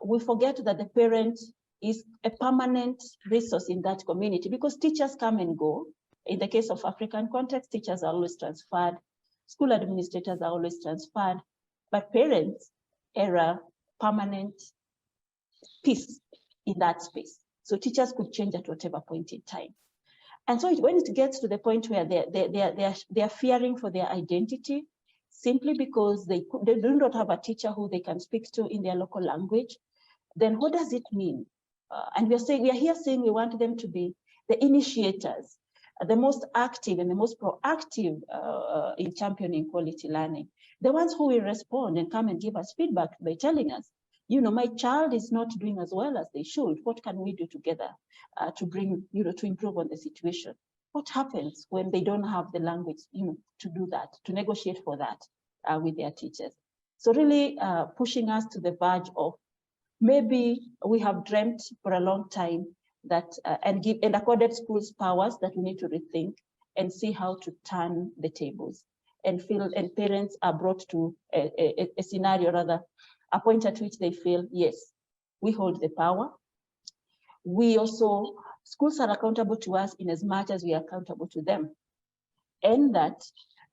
we forget that the parent is a permanent resource in that community, because teachers come and go. In the case of African context, teachers are always transferred, school administrators are always transferred, but parents are a permanent piece in that space. So teachers could change at whatever point in time. And so when it gets to the point where they are fearing for their identity, simply because they do not have a teacher who they can speak to in their local language, then what does it mean? And we are here saying we want them to be the initiators, the most active and the most proactive in championing quality learning, the ones who will respond and come and give us feedback by telling us, you know, my child is not doing as well as they should. What can we do together to bring, you know, to improve on the situation? What happens when they don't have the language, you know, to do that, to negotiate for that with their teachers? So really pushing us to the verge of maybe we have dreamt for a long time that and accorded schools powers that we need to rethink and see how to turn the tables and parents are brought to a scenario, rather a point at which they feel, yes, we hold the power. We also, schools are accountable to us in as much as we are accountable to them. And that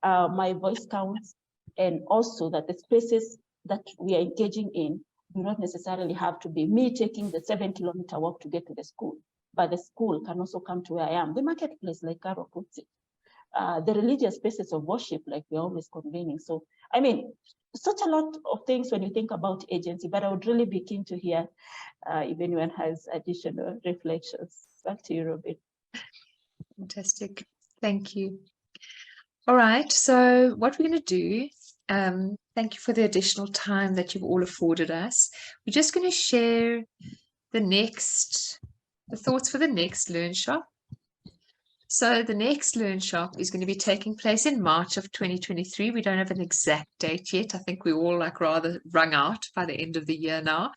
my voice counts, and also that the spaces that we are engaging in do not necessarily have to be me taking the 7-kilometer walk to get to the school, but the school can also come to where I am. The marketplace, like Carol puts it, the religious spaces of worship, like we're always convening. So, I mean, such a lot of things when you think about agency, but I would really be keen to hear if anyone has additional reflections. Back to you, Robin. Fantastic. Thank you. All right. So what we're going to do, thank you for the additional time that you've all afforded us. We're just going to share the thoughts for the next Learnshop. So the next Learnshop is going to be taking place in March of 2023. We don't have an exact date yet. I think we're all like rather wrung out by the end of the year now.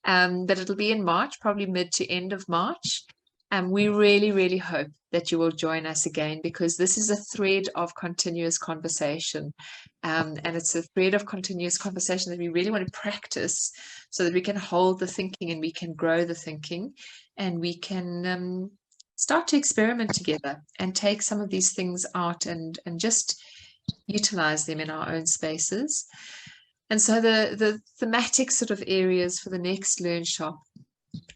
But it'll be in March, probably mid to end of March. And we really, really hope that you will join us again, because this is a thread of continuous conversation. And it's a thread of continuous conversation that we really want to practice so that we can hold the thinking and we can grow the thinking and we can start to experiment together and take some of these things out and just utilize them in our own spaces. And so the thematic sort of areas for the next Learnshop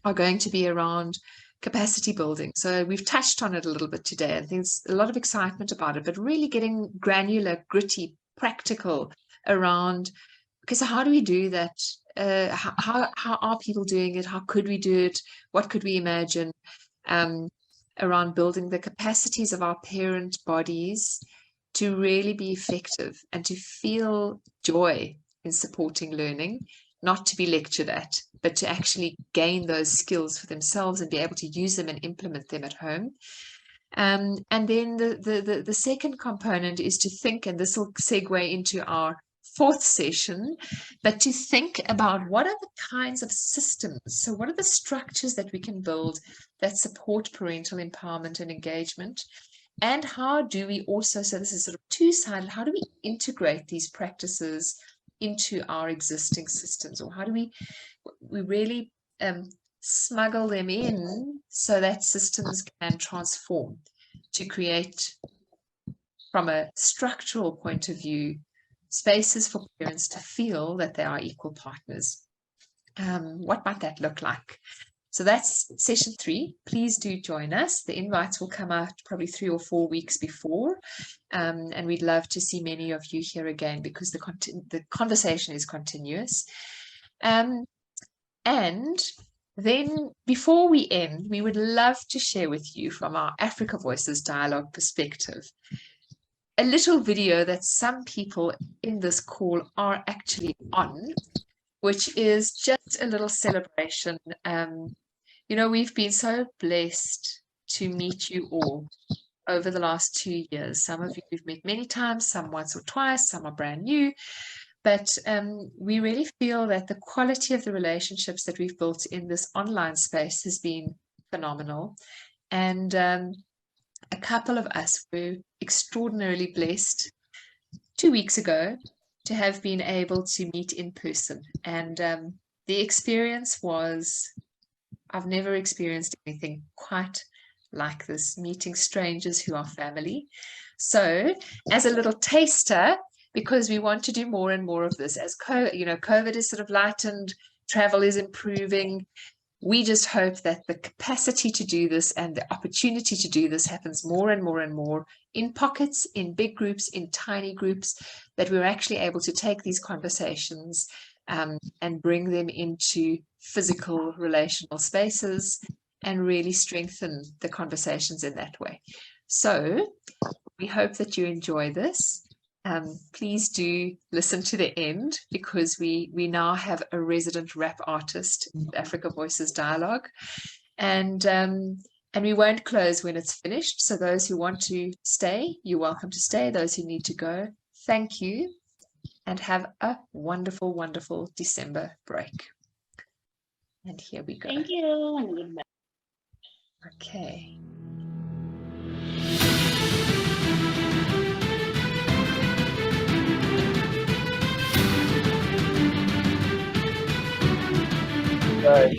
are going to be around capacity building. So we've touched on it a little bit today. I think there's a lot of excitement about it, but really getting granular, gritty, practical around, okay, so how do we do that? How are people doing it? How could we do it? What could we imagine? Around building the capacities of our parent bodies to really be effective and to feel joy in supporting learning, not to be lectured at, but to actually gain those skills for themselves and be able to use them and implement them at home. And then the second component is to think, and this will segue into our fourth session, but to think about what are the kinds of systems, so what are the structures that we can build that support parental empowerment and engagement, and how do we also, so this is sort of two-sided, how do we integrate these practices into our existing systems, or how do we really smuggle them in so that systems can transform to create, from a structural point of view, spaces for parents to feel that they are equal partners. What might that look like? So that's session 3. Please do join us. The invites will come out probably 3 or 4 weeks before. And we'd love to see many of you here again, because the conversation is continuous. And then before we end, we would love to share with you from our Africa Voices dialogue perspective a little video that some people in this call are actually on, which is just a little celebration. You know, we've been so blessed to meet you all over the last 2 years. Some of you we've met many times, some once or twice, some are brand new. But we really feel that the quality of the relationships that we've built in this online space has been phenomenal. And a couple of us were extraordinarily blessed 2 weeks ago to have been able to meet in person. And the experience was, I've never experienced anything quite like this, meeting strangers who are family. So as a little taster, because we want to do more and more of this, as COVID is sort of lightened, travel is improving, we just hope that the capacity to do this and the opportunity to do this happens more and more and more in pockets, in big groups, in tiny groups, that we're actually able to take these conversations and bring them into physical relational spaces and really strengthen the conversations in that way. So we hope that you enjoy this. Please do listen to the end, because we now have a resident rap artist in Africa Voices Dialogue, and we won't close when it's finished. So those who want to stay, you're welcome to stay. Those who need to go, thank you, and have a wonderful, wonderful December break. And here we go. Thank you, and goodbye. Okay. Bye.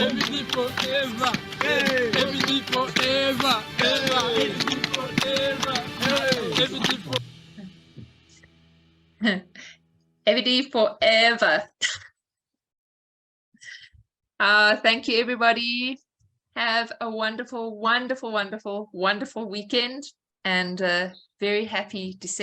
AVD forever. AVD forever. AVD forever. AVD forever. AVD forever. Thank you, everybody. Have a wonderful, wonderful, wonderful, wonderful weekend and very happy December.